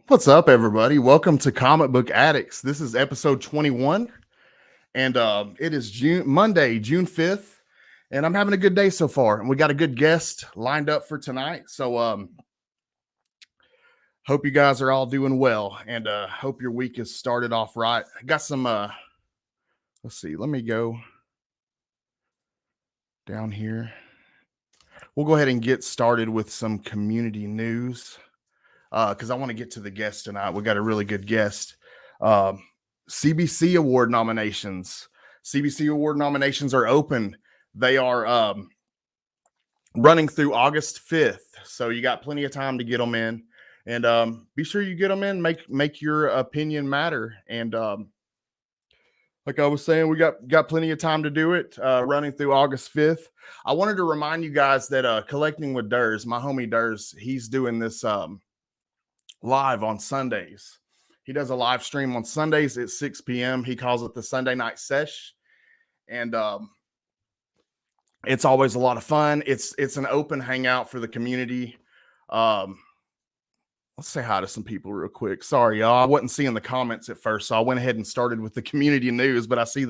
What's up, everybody? Welcome to Comic Book Addicts. This is episode 21, and it is Monday, June 5th, and I'm having a good day so far. And we got a good guest lined up for tonight. So, hope you guys are all doing well, and hope your week has started off right. I got some. Let's see. Let me go down here. We'll go ahead and get started with some community news. Because I want to get to the guest tonight. We got a really good guest. CBC award nominations. CBC award nominations are open. They are running through August 5th, so you got plenty of time to get them in. And be sure you get them in. Make your opinion matter. And like I was saying, we got plenty of time to do it. Running through August 5th. I wanted to remind you guys that Collecting with Durs, my homie Durs, he's doing this live on Sundays. He does a live stream on Sundays at 6 p.m. He calls it the Sunday Night Sesh. And it's always a lot of fun. It's an open hangout for the community. Let's say hi to some people real quick. Sorry, y'all. I wasn't seeing the comments at first, so I went ahead and started with the community news, but I see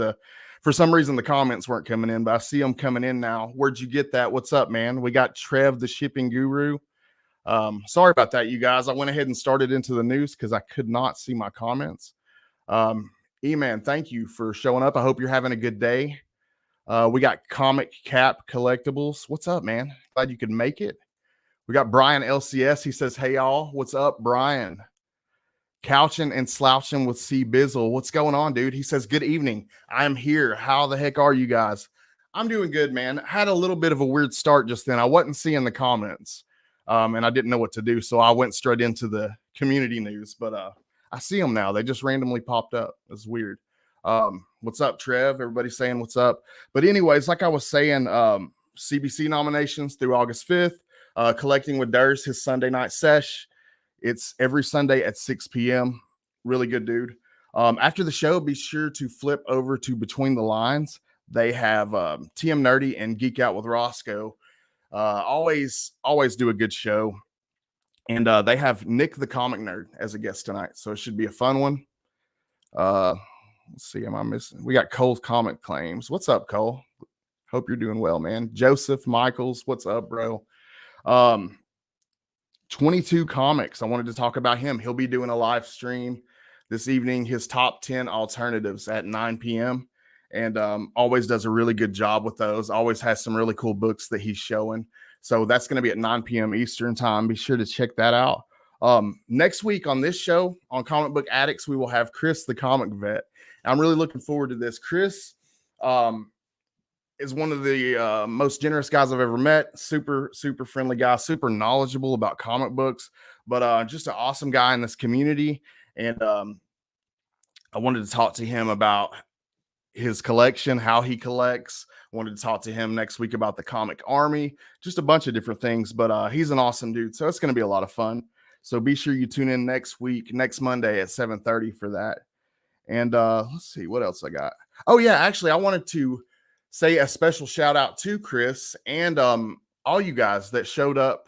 for some reason the comments weren't coming in, but I see them coming in now. Where'd you get that? What's up, man? We got Trev, the shipping guru. Sorry about that, you guys. I went ahead and started into the news because I could not see my comments. E-Man, thank you for showing up. I hope you're having a good day. We got Comic Cap Collectibles. What's up, man? Glad you could make it. We got Brian LCS. He says, hey, y'all. What's up, Brian? Couching and Slouching with C Bizzle. What's going on, dude? He says, good evening. I'm here. How the heck are you guys? I'm doing good, man. Had a little bit of a weird start just then. I wasn't seeing the comments. And I didn't know what to do, so I went straight into the community news. But I see them now. They just randomly popped up. It's weird. What's up, Trev? Everybody's saying what's up. But anyways, like I was saying, CBC nominations through August 5th. Collecting with Durs, his Sunday Night Sesh. It's every Sunday at 6 p.m. Really good dude. After the show, be sure to flip over to Between the Lines. They have TM Nerdy and Geek Out with Roscoe. Always do a good show. And they have Nick the Comic Nerd as a guest tonight, so it should be a fun one. Let's see, am I missing? We got Cole's Comic Claims. What's up, Cole? Hope you're doing well, man. Joseph Michaels, what's up, bro? 22 Comics. I wanted to talk about him. He'll be doing a live stream this evening, his top 10 alternatives at 9 p.m. And always does a really good job with those. Always has some really cool books that he's showing. So that's going to be at 9 p.m. Eastern time. Be sure to check that out. Next week on this show, on Comic Book Addicts, we will have Chris, the comic vet. I'm really looking forward to this. Chris is one of the most generous guys I've ever met. Super, super friendly guy. Super knowledgeable about comic books. But just an awesome guy in this community. And I wanted to talk to him about his collection, how he collects. Wanted to talk to him next week about the Comic Army, just a bunch of different things. But he's an awesome dude, so it's going to be a lot of fun. So be sure you tune in next Monday at 7:30 for that. And let's see what else I got. Oh yeah, actually, I wanted to say a special shout out to Chris and all you guys that showed up.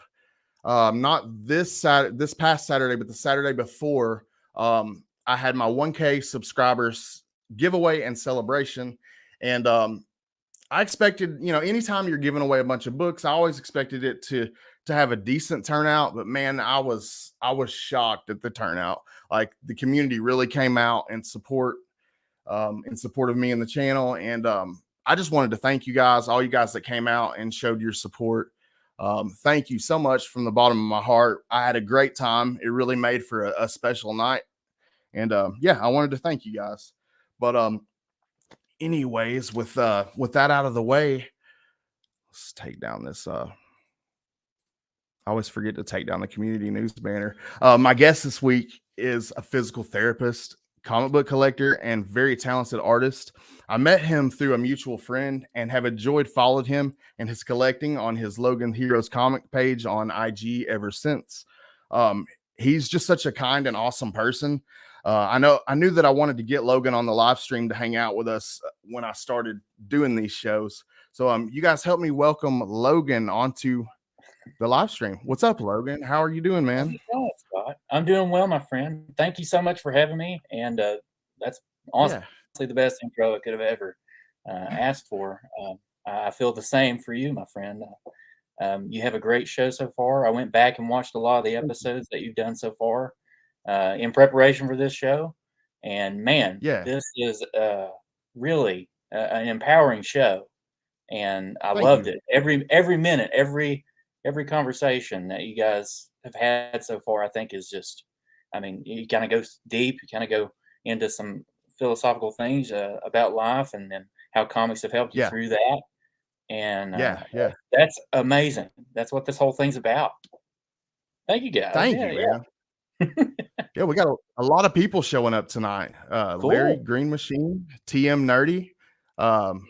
Not this past Saturday, but the Saturday before. I had my 1K subscribers giveaway and celebration. And I expected, anytime you're giving away a bunch of books, I always expected it to have a decent turnout. But man, I was shocked at the turnout. Like, the community really came out in support of me and the channel. And I just wanted to thank you guys, all you guys that came out and showed your support. Thank you so much from the bottom of my heart. I had a great time. It really made for a special night. And yeah, I wanted to thank you guys. But anyways, with that out of the way, let's take down this. I always forget to take down the community news banner. My guest this week is a physical therapist, comic book collector, and very talented artist. I met him through a mutual friend and have enjoyed following him and his collecting on his Logan Heroes comic page on IG ever since. He's just such a kind and awesome person. I knew that I wanted to get Logan on the live stream to hang out with us when I started doing these shows. So you guys help me welcome Logan onto the live stream. What's up, Logan? How are you doing, man? I'm doing well, my friend. Thank you so much for having me. And that's honestly Yeah. the best intro I could have ever asked for. I feel the same for you, my friend. You have a great show so far. I went back and watched a lot of the Thank you. episodes that you've done so far in preparation for this show. And man, Yeah. this is really an empowering show, and I Thank loved you. it. Every minute, every conversation that you guys have had so far, I think is just. I mean, you kind of go deep. You kind of go into some philosophical things about life, and then how comics have helped you Yeah. through that. And Yeah. Yeah. that's amazing. That's what this whole thing's about. Thank you, guys. Thank Yeah, you, man. yeah. Yeah, we got a lot of people showing up tonight. Larry Cool. Green Machine, TM Nerdy. Um,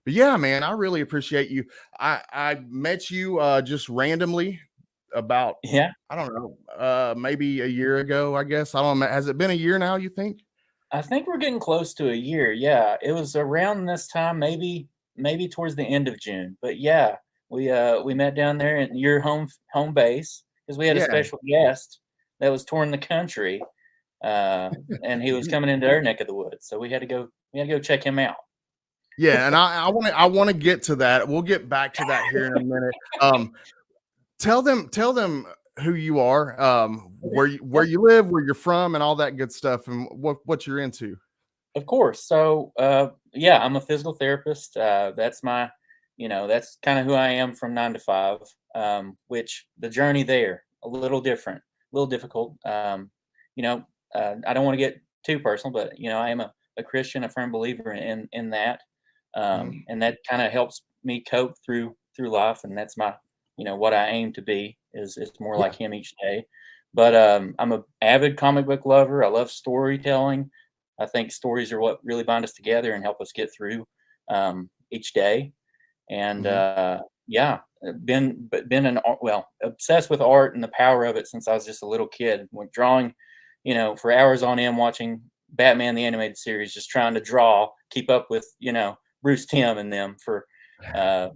but yeah, man, I really appreciate you. I met you just randomly about, Yeah. I don't know, maybe a year ago, I guess. I don't know. Has it been a year now, you think? I think we're getting close to a year. Yeah, it was around this time, maybe towards the end of June. But yeah, we met down there at your home base because we had a Yeah. special guest that was touring the country, uh, and he was coming into our neck of the woods. So we had to go check him out. Yeah, and I want to get to that. We'll get back to that here in a minute. Tell them who you are, where you live, where you're from, and all that good stuff, and what you're into. Of course. So, yeah, I'm a physical therapist. That's that's kind of who I am from 9 to 5. Which the journey there a little different, a little difficult. I don't want to get too personal, but I am a Christian, a firm believer in that, Mhm. and that kind of helps me cope through life, and that's my, what I aim to be is more Yeah, like Him each day. But I'm a avid comic book lover. I love storytelling. I think stories are what really bind us together and help us get through each day. And mhm. yeah, been obsessed with art and the power of it since I was just a little kid. When drawing, for hours on end, watching Batman the animated series, just trying to draw, keep up with Bruce Timm and them for uh,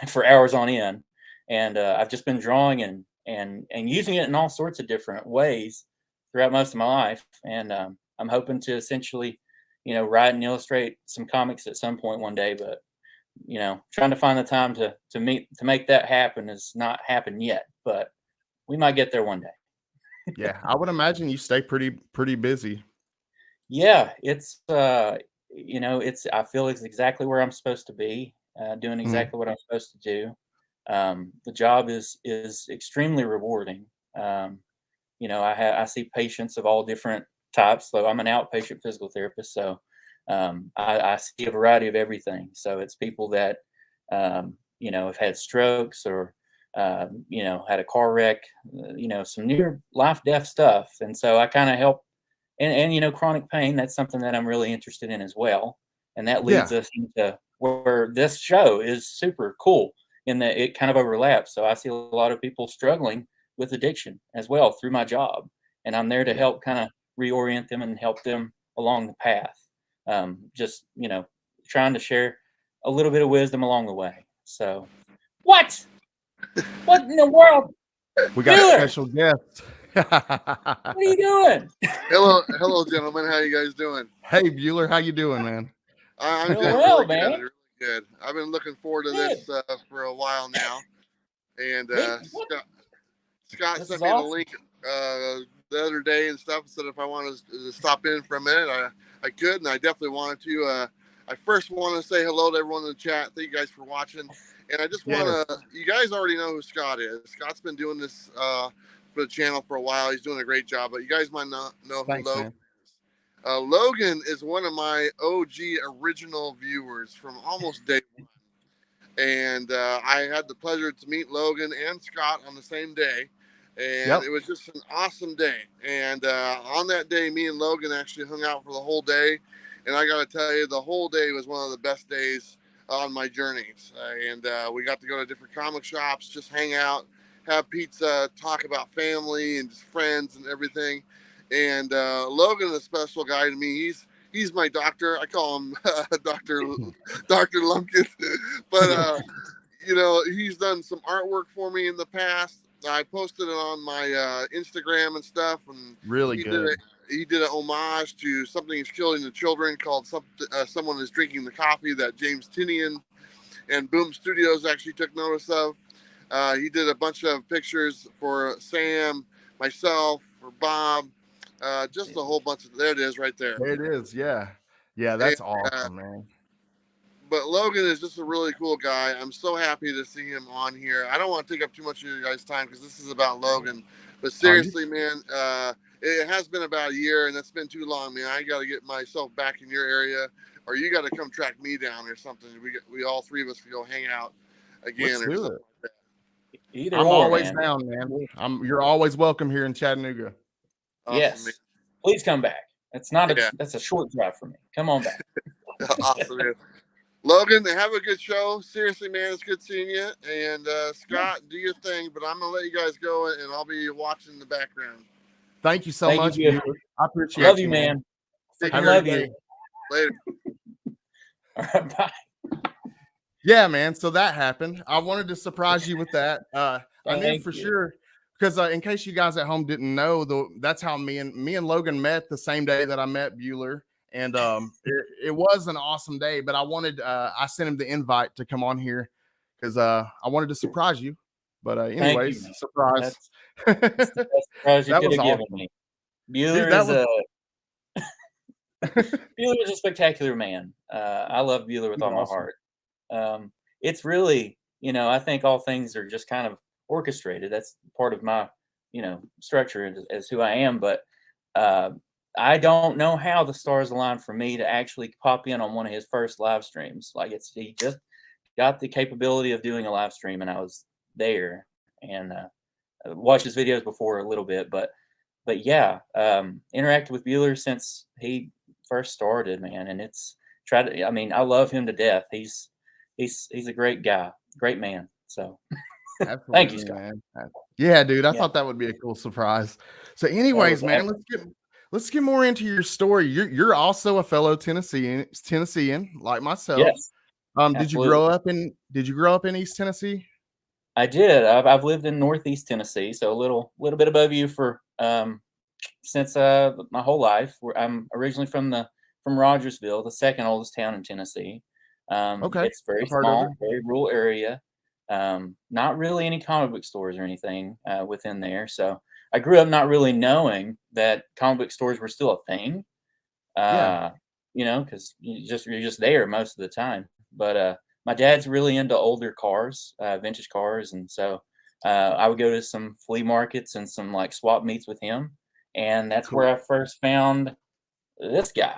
for hours on end. And I've just been drawing and using it in all sorts of different ways throughout most of my life. And I'm hoping to essentially, write and illustrate some comics at some point one day. But trying to find the time to make that happen has not happened yet. But we might get there one day. Yeah, I would imagine you stay pretty busy. Yeah, it's I feel it's exactly where I'm supposed to be, doing Mhm. exactly what I'm supposed to do. The job is extremely rewarding. I see patients of all different types. So I'm an outpatient physical therapist. So I see a variety of everything. So it's people that have had strokes or had a car wreck, some near life death stuff. And so I kind of help, and chronic pain. That's something that I'm really interested in as well. And that leads Yeah, us into where this show is super cool in that it kind of overlaps. So I see a lot of people struggling with addiction as well through my job, and I'm there to yeah. help kind of reorient them and help them along the path. Just trying to share a little bit of wisdom along the way. So, what? What in the world, We got a Bueller? special guest. What are you doing? Hello, gentlemen. How you guys doing? Hey, Bueller, how you doing, man? I'm Doing doing well, really good, man. really good. I've been looking forward to Good. this for a while now, and Me? What? Scott This sent is me the awesome. link the other day and stuff. Said if I wanted to stop in for a minute, I could, and I definitely wanted to. I first want to say hello to everyone in the chat. Thank you guys for watching, and I just want Yes. to. You guys already know who Scott is. Scott's been doing this for the channel for a while. He's doing a great job, but you guys might not know who Thanks, Logan. man. Logan is one of my OG original viewers from almost day one. And I had the pleasure to meet Logan and Scott on the same day. And Yep. it was just an awesome day. And on that day, me and Logan actually hung out for the whole day. And I got to tell you, the whole day was one of the best days on my journeys. And we got to go to different comic shops, just hang out, have pizza, talk about family and just friends and everything. And Logan is a special guy to me. He's my doctor. I call him Dr. Lumpkins. But he's done some artwork for me in the past. I posted it on my Instagram and stuff, and Really he good. he did an homage to Something's Killing the Children called Someone is Drinking the Coffee that James Tinian and Boom Studios actually took notice of. He did a bunch of pictures for Sam, myself, for Bob, just a whole bunch of. There it is, right there. There it is. Yeah, yeah, And, that's awesome, man. but Logan is just a really cool guy. I'm so happy to see him on here. I don't want to take up too much of your guys' time because this is about Logan. But seriously, man, it has been about a year, and that's been too long, man. I got to get myself back in your area, or you got to come track me down or something. We all three of us can go hang out again. Let's or do something it. like that. Either I'm or, always man. down, man. You're always welcome here in Chattanooga. Awesome, Yes, man. please come back. It's not Yeah. that's a short drive for me. Come on back. Awesome, man. Logan, have a good show. Seriously, man, it's good seeing you. And Scott, do your thing, but I'm gonna let you guys go, and I'll be watching in the background. Thank you so Thank much, you. Bueller. I appreciate Love you, man. Take Freaking care. love you. Later. All right, bye. Yeah, man. So that happened. I wanted to surprise you with that. I knew Thank for you. sure because in case you guys at home didn't know, that's how me and Logan met the same day that I met Bueller, and it was an awesome day. But I sent him the invite to come on here because I wanted to surprise you. But anyways, man. surprise. That's the best surprise you That could was have given awesome. me. Bueller Dude, that is was Bueller is a spectacular man. I love Bueller with he's all my awesome. heart. It's really, I think all things are just kind of orchestrated. That's part of my, structure as who I am. But I don't know how the stars aligned for me to actually pop in on one of his first live streams. Like he just got the capability of doing a live stream, and I was there and watched his videos before a little bit, but yeah, interacted with Bueller since he first started, man, and I mean, I love him to death. He's a great guy, great man. So Absolutely, thank you, Scott. man. Yeah, dude. I Yeah. thought that would be a cool surprise. So, anyways, man, let's get more into your story. You're also a fellow Tennessean, like myself. Yes. Did you grow up in East Tennessee? I did. I've lived in Northeast Tennessee, so a little bit above you for since my whole life. I'm originally from Rogersville, the second oldest town in Tennessee. Okay, It's very I've heard of small, it. very rural area. Not really any comic book stores or anything within there. So I grew up not really knowing that comic book stores were still a thing. Yeah. Because you're just there most of the time. But my dad's really into older cars, vintage cars, and so I would go to some flea markets and some like swap meets with him, and that's Cool. where I first found this guy,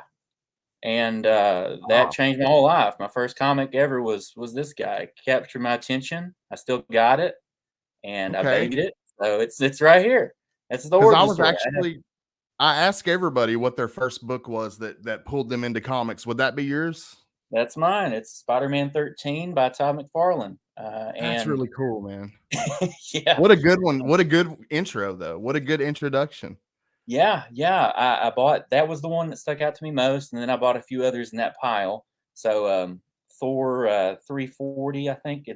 and Wow. that changed my whole life. My first comic ever was this guy. It captured my attention. I still got it, and I Okay. babied it. So it's right here. That's the Because origin story. I ask everybody what their first book was that pulled them into comics. Would that be yours? That's mine. It's Spider-Man 13 by Todd McFarlane. That's And really cool, man. yeah, What a good one. What a good intro, though. What a good introduction. yeah. I bought that was the one that stuck out to me most, and then I bought a few others in that pile. So Thor 340, I think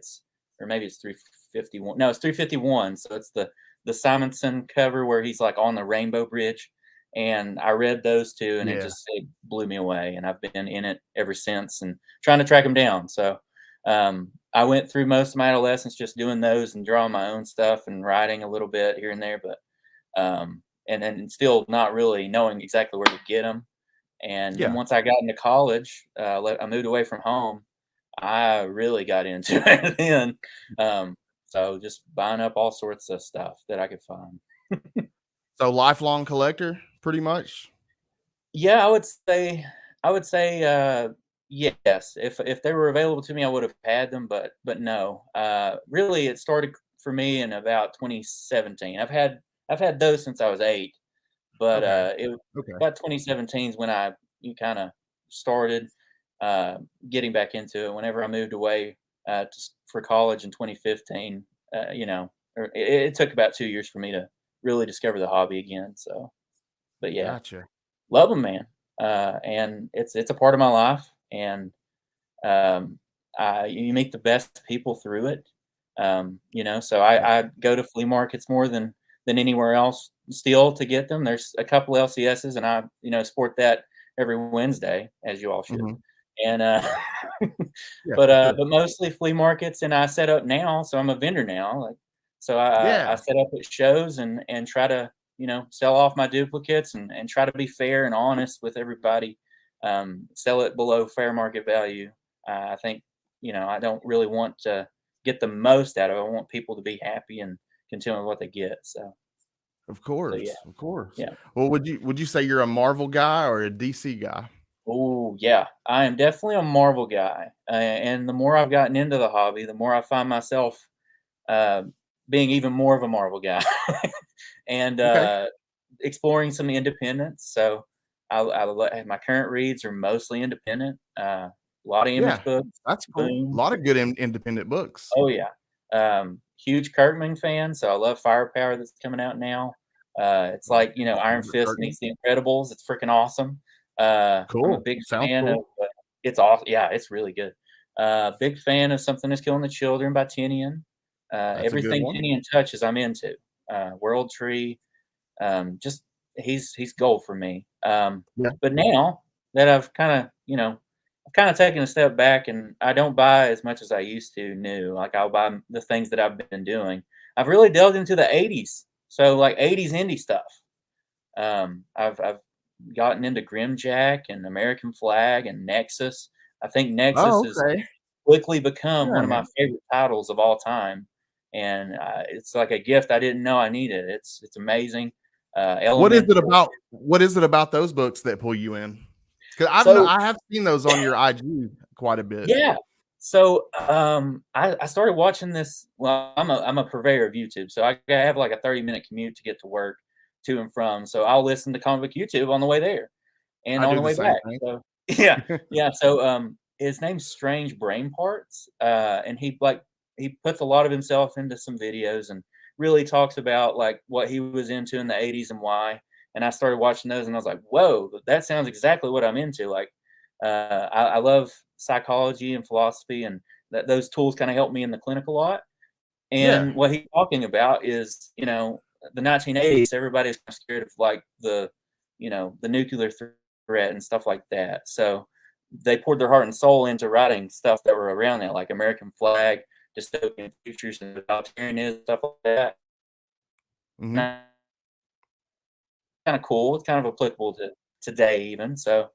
or maybe it's 351. No, it's 351. So it's the Simonson cover where he's like on the Rainbow Bridge. And I read those two, and it blew me away. And I've been in it ever since, and trying to track them down. So I went through most of my adolescence just doing those and drawing my own stuff and writing a little bit here and there, but and then still not really knowing exactly where to get them. And then once I got into college, I moved away from home. I really got into it then. So just buying up all sorts of stuff that I could find. So lifelong collector, pretty much. Yeah, I would say yes. If they were available to me, I would have had them, but no. Really, it started for me in about 2017. I've had those since I was 8, but about 2017 is when you kind of started getting back into it. Whenever I moved away for college in 2015, it took about 2 years for me to really discover the hobby again. So, but yeah. Gotcha. Love them, man. And it's a part of my life, and you meet the best people through it. So I go to flea markets more than anywhere else still to get them. There's a couple LCSs, and I sport that every Wednesday, as you all should. Mhm. And Yeah, but good. mostly flea markets, and I set up now, so I'm a vendor now. Like, so I Yeah, set up at shows and try to sell off my duplicates and try to be fair and honest with everybody. Sell it below fair market value. I think I don't really want to get the most out of it. I want people to be happy and content with what they get. of Yeah, course, of course. yeah. Well, would you say you're a Marvel guy or a DC guy? Oh, yeah. I am definitely a Marvel guy. And the more I've gotten into the hobby, the more I find myself uh, being even more of a Marvel guy and Okay. exploring some independence. So my current reads are mostly independent. A lot of Image Yeah, books, that's cool. A Boom. lot of good independent books. Oh yeah. Huge Kirkman fan, so I love Firepower that's coming out now. It's like, Iron Robert Fist Kirkman. meets The Incredibles. It's freaking awesome. I'm a Cool. big Sounds fan of cool. it's awesome. Yeah, it's really good. Big fan of Something Is Killing the Children by Tinian. That's a good Everything one. Tinian touches, I'm into. World Tree, just he's gold for me. Yeah. But now that I've kind of taken a step back and I don't buy as much as I used to new. Like I'll buy the things that I've been doing. I've really delved into the 80s. So like 80s indie stuff. I've gotten into Grimjack and American Flag and Nexus. I think Nexus Oh, has okay. quickly become Yeah, one of my man. favorite titles of all time, and it's like a gift I didn't know I needed. It's amazing. Elemental. What is it about those books that pull you in? Because So I have seen those on your IG quite a bit. yeah. So I started watching this. Well, I'm a purveyor of YouTube, so I have like a 30-minute commute to get to work, to and from. So I'll listen to comic book YouTube on the way there and I on do the the way same back. thing. So yeah, yeah. So his name's Strange Brain Parts, and he puts a lot of himself into some videos and really talks about like what he was into in the 80s and why. And I started watching those, and I was like, whoa, that sounds exactly what I'm into. Like, I love psychology and philosophy, and those tools kind of help me in the clinic a lot. Yeah. And what he's talking about is, the 1980s, everybody's scared of like the nuclear threat and stuff like that. So they poured their heart and soul into writing stuff that were around that, like American Flag, dystopian futures, and totalitarianism, stuff like that. Mhm. Kind of cool. It's kind of applicable to today, even. So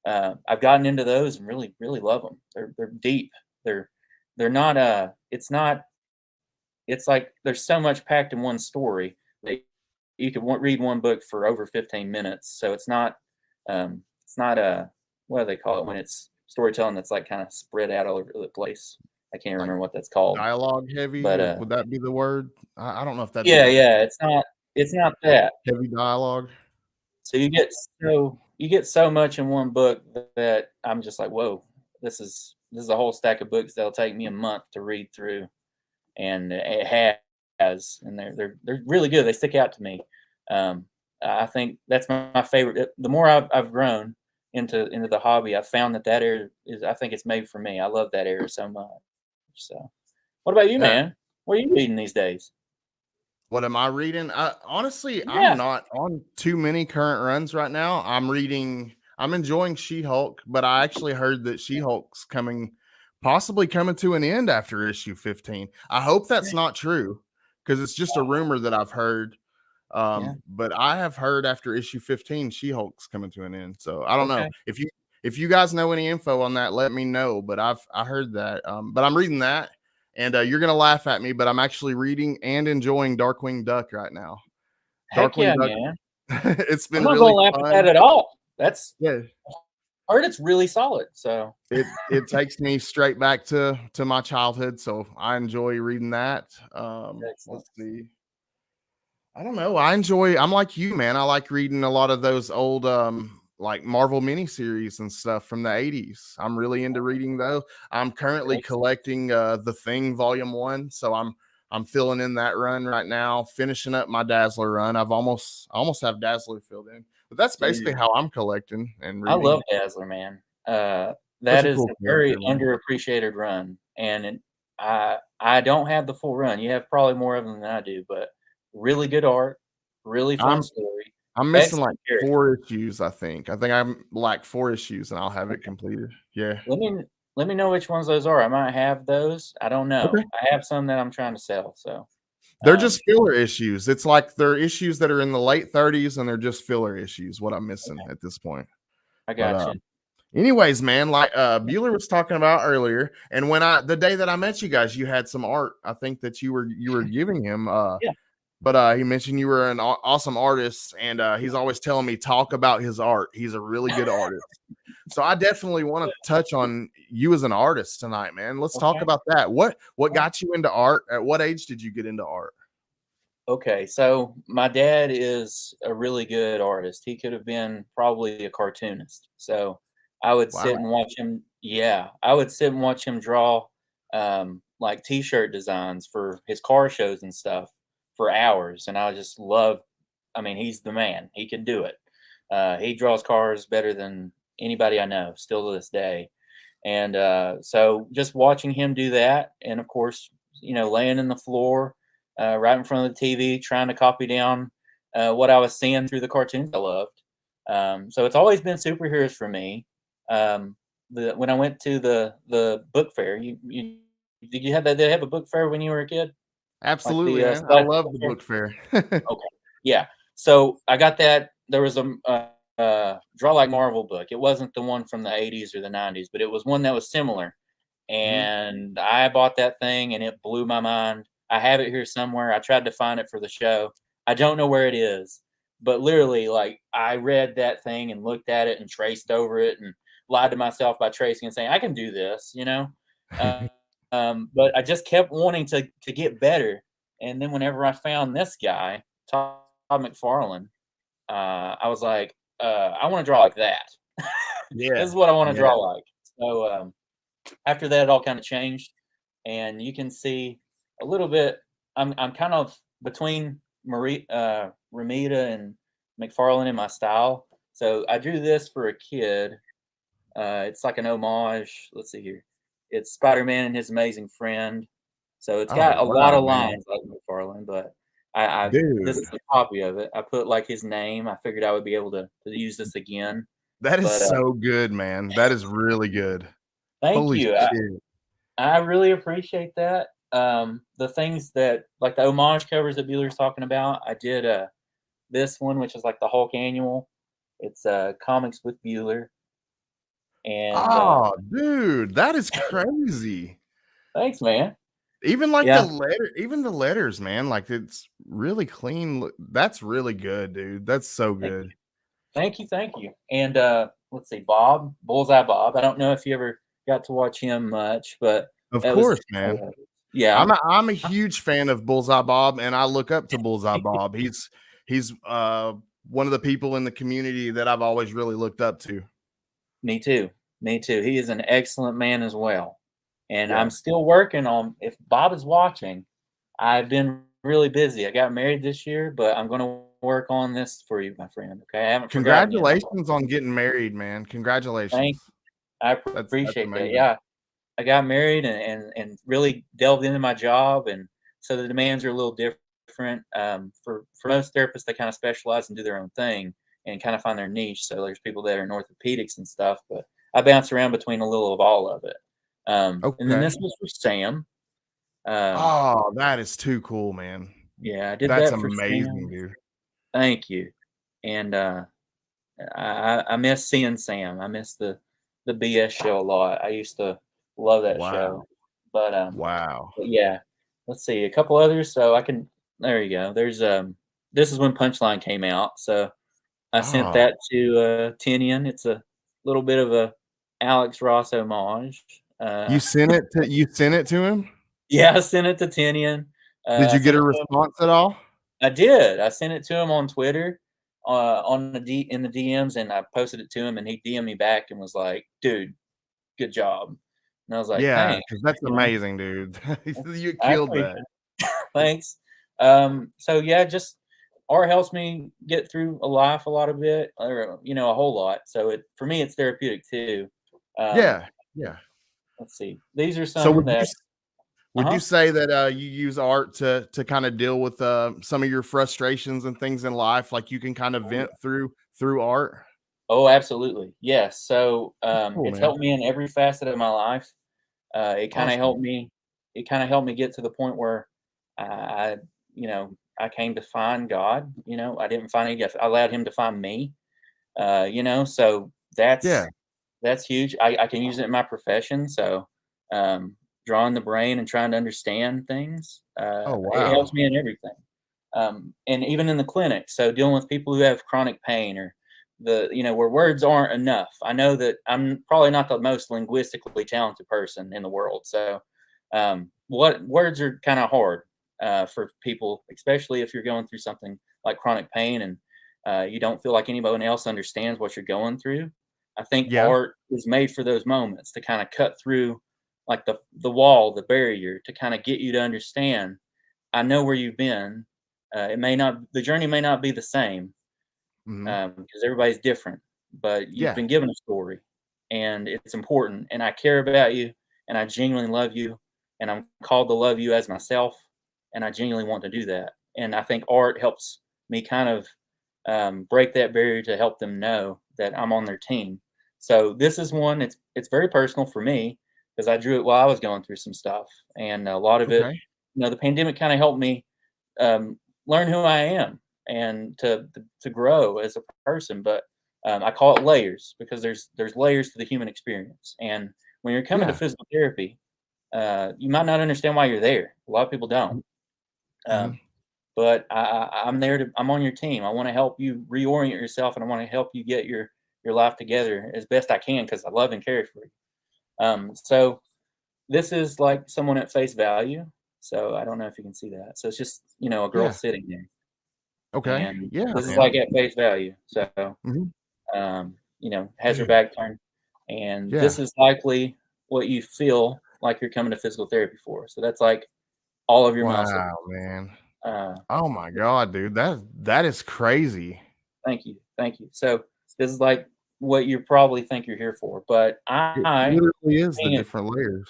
I've gotten into those and really, really love them. They're deep. They're they're not. It's not. It's like there's so much packed in one story that you could read one book for over 15 minutes. So it's not a, what do they call it when it's storytelling that's like kind of spread out all over the place. I can't Like, remember what that's called, dialogue heavy, but would that be the word? I don't know if that'd be yeah, the yeah, it's not like, that. heavy dialogue. So you get so much in one book that I'm just like, whoa, this is a whole stack of books that'll take me a month to read through, and it has, and they're really good. They stick out to me. I think that's my favorite. The more I've grown into the hobby, I've found that era is, I think it's made for me. I love that era so much. So, what about you, Yeah. man? What are you reading these days? What am I reading? Honestly, I'm Yeah. not on too many current runs right now. I'm enjoying She-Hulk, but I actually heard that She-Hulk's possibly coming to an end after issue 15. I hope that's not true because it's just a rumor that I've heard. Yeah. But I have heard after issue 15, She-Hulk's coming to an end. So I don't know Okay. if you guys know any info on that, let me know. But I heard that. But I'm reading that, and you're gonna laugh at me, but I'm actually reading and enjoying Darkwing Duck right now. Heck yeah, Darkwing Duck, man. it's I'm been not gonna really laugh at that fun. at all. That's Yeah, I heard it's really solid. So it takes me straight back to my childhood, so I enjoy reading that. excellent. Let's see. I don't know. I'm like you, man. I like reading a lot of those old like Marvel miniseries and stuff from the 80s. I'm really into reading those. I'm currently Excellent. collecting The Thing Volume 1, so I'm filling in that run right now, finishing up my Dazzler run. I almost have Dazzler filled in. But that's basically Dude, how I'm collecting and I love reading. Dazzler, man. Such That a is cool a very character, man. underappreciated run, and I don't have the full run. You have probably more of them than I do, but really good art, really fun story. I'm missing like Excellent character. 4 issues, I think. I'm like 4 issues and I'll have it completed. Yeah. Let me know which ones those are. I might have those. I don't know. Okay. I have some that I'm trying to sell. So They're just filler issues. It's like they're issues that are in the late 30s and they're just filler issues, what I'm missing at this point. I got you. Anyways, man, like Bueller was talking about earlier, and when the day that I met you guys, you had some art. I think that you were giving him. Yeah. But he mentioned you were an awesome artist, and he's always telling me talk about his art. He's a really good artist. So I definitely want to touch on you as an artist tonight, man. Let's talk about that. What got you into art? At what age did you get into art? Okay, so my dad is a really good artist. He could have been probably a cartoonist. So I would sit and watch him. Yeah, I would sit and watch him draw like T-shirt designs for his car shows and stuff for hours, and I just love. I mean, he's the man. He can do it. He draws cars better than anybody I know, still to this day. And so just watching him do that, and of course, laying in the floor right in front of the TV, trying to copy down what I was seeing through the cartoons I loved. So it's always been superheroes for me. When I went to the book fair, did you have that? Did they have a book fair when you were a kid? Absolutely, Like I love the book fair. Okay, yeah. So I got that. There was a Draw Like Marvel book. It wasn't the one from the 80s or the 90s, but it was one that was similar. And I bought that thing, and it blew my mind. I have it here somewhere. I tried to find it for the show. I don't know where it is, but literally, like, I read that thing and looked at it and traced over it and lied to myself by tracing and saying, I can do this, but I just kept wanting to get better. And then whenever I found this guy, Todd McFarlane, I was like, I want to draw like that. Yeah. This is what I want to draw like. So after that, it all kind of changed. And you can see a little bit, I'm kind of between Ramita and McFarlane in my style. So I drew this for a kid. It's like an homage. Let's see here. It's Spider-Man and His Amazing Friend. So it's got a lot of lines like McFarlane, but this is a copy of it. I put like his name. I figured I would be able to use this again. That is so good, man. That is really good. Thank you. I really appreciate that. The things that, like the homage covers that Bueller's talking about, I did this one, which is like the Hulk annual. It's Comics with Bueller. And dude, that is crazy. Thanks, man. Even like the letters, man, like it's really clean. That's really good, dude. That's so good. Thank you. And let's see, Bullseye Bob. I don't know if you ever got to watch him much, but of course, man. Yeah, I'm a huge fan of Bullseye Bob, and I look up to Bullseye Bob. He's one of the people in the community that I've always really looked up to. Me too. He is an excellent man as well. And I'm still working on, if Bob is watching, I've been really busy. I got married this year, but I'm going to work on this for you, my friend. Okay. I haven't. Congratulations on getting married, man. Congratulations. Thank you. I appreciate that. Yeah. I got married and really delved into my job. And so the demands are a little different. For most therapists, they kind of specialize and do their own thing and kind of find their niche. So there's people that are in orthopedics and stuff, but I bounce around between a little of all of it. And then this was for Sam. That is too cool, man. Yeah, I did That's that for amazing, Sam. dude. Thank you. And I miss seeing Sam. I miss the BS show a lot. I used to love that show. But wow. But yeah, let's see a couple others. So I can. There you go. There's this is when Punchline came out. So I sent that to Tinian. It's a little bit of a Alex Ross homage. You sent it to him? Yeah, I sent it to Tinian. Did you get a response at all? I did. I sent it to him on Twitter, in the DMs, and I posted it to him, and he DM'd me back and was like, "Dude, good job." And I was like, "Yeah, thanks, because that's amazing, dude. You killed that." Thanks. So yeah, just art helps me get through life a lot of it, or a whole lot. So for me, it's therapeutic too. Yeah. Let's see. These are some Would you say that you use art to kind of deal with some of your frustrations and things in life? Like you can kind of vent through art? Oh, absolutely. Yes. So Cool, it's man. helped me in every facet of my life. It kind of Awesome. helped me. It kind of helped me get to the point where I, I came to find God. I didn't find him. I allowed him to find me. So Yeah. that's huge. I can use it in my profession. So drawing the brain and trying to understand things, Oh, it wow. helps me in everything. And even in the clinic. So dealing with people who have chronic pain or where words aren't enough. I know that I'm probably not the most linguistically talented person in the world. So what words are kind of hard for people, especially if you're going through something like chronic pain and you don't feel like anybody else understands what you're going through. I think Yeah. art is made for those moments to kind of cut through like the wall, the barrier, to kind of get you to understand. I know where you've been. The journey may not be the same Hmm. because everybody's different, but you've Yeah. been given a story and it's important. And I care about you and I genuinely love you and I'm called to love you as myself. And I genuinely want to do that. And I think art helps me kind of break that barrier to help them know that I'm on their team. So this is one. It's very personal for me because I drew it while I was going through some stuff, and a lot of it, Okay. the pandemic kind of helped me um, learn who I am and to grow as a person. But I call it layers because there's layers to the human experience. And when you're coming to Yeah. physical therapy, you might not understand why you're there. A lot of people don't. Hmm. Um, but I'm there I'm on your team. I want to help you reorient yourself, and I want to help you get your life together as best I can because I love and care for you. So this is like someone at face value. So I don't know if you can see that. So it's just a girl Yeah. sitting there, Okay. and Yeah, this is man. like at face value. So Hmm. has her Dude. back turned, and Yeah. this is likely what you feel like you're coming to physical therapy for. So that's like all of your muscles. Wow, man. Uh, Oh my God, dude. That is crazy. Thank you. Thank you. So this is like what you probably think you're here for, but It I literally is the being a different layers.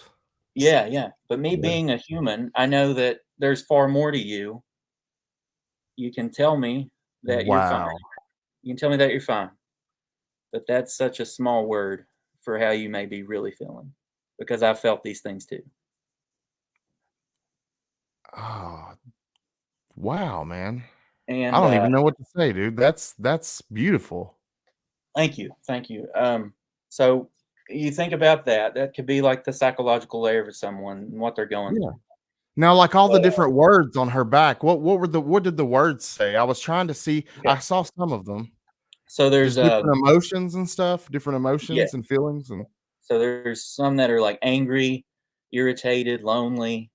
yeah, yeah. But me Yeah. being a human, I know that there's far more to you. You can tell me that you're fine. Wow. You can tell me that you're fine. But that's such a small word for how you may be really feeling because I felt these things too. Oh, wow, man. I And don't even know what to say, dude. That's beautiful. thank you. Thank you. So you think about that. That could be like the psychological layer of someone and what they're going Yeah. through. Now, like all the But, different words on her back, what did the words say? I was trying to see. okay. I saw some of them. So there's Just different emotions and stuff, different yeah. emotions and feelings and So there's some that are like angry, irritated, lonely,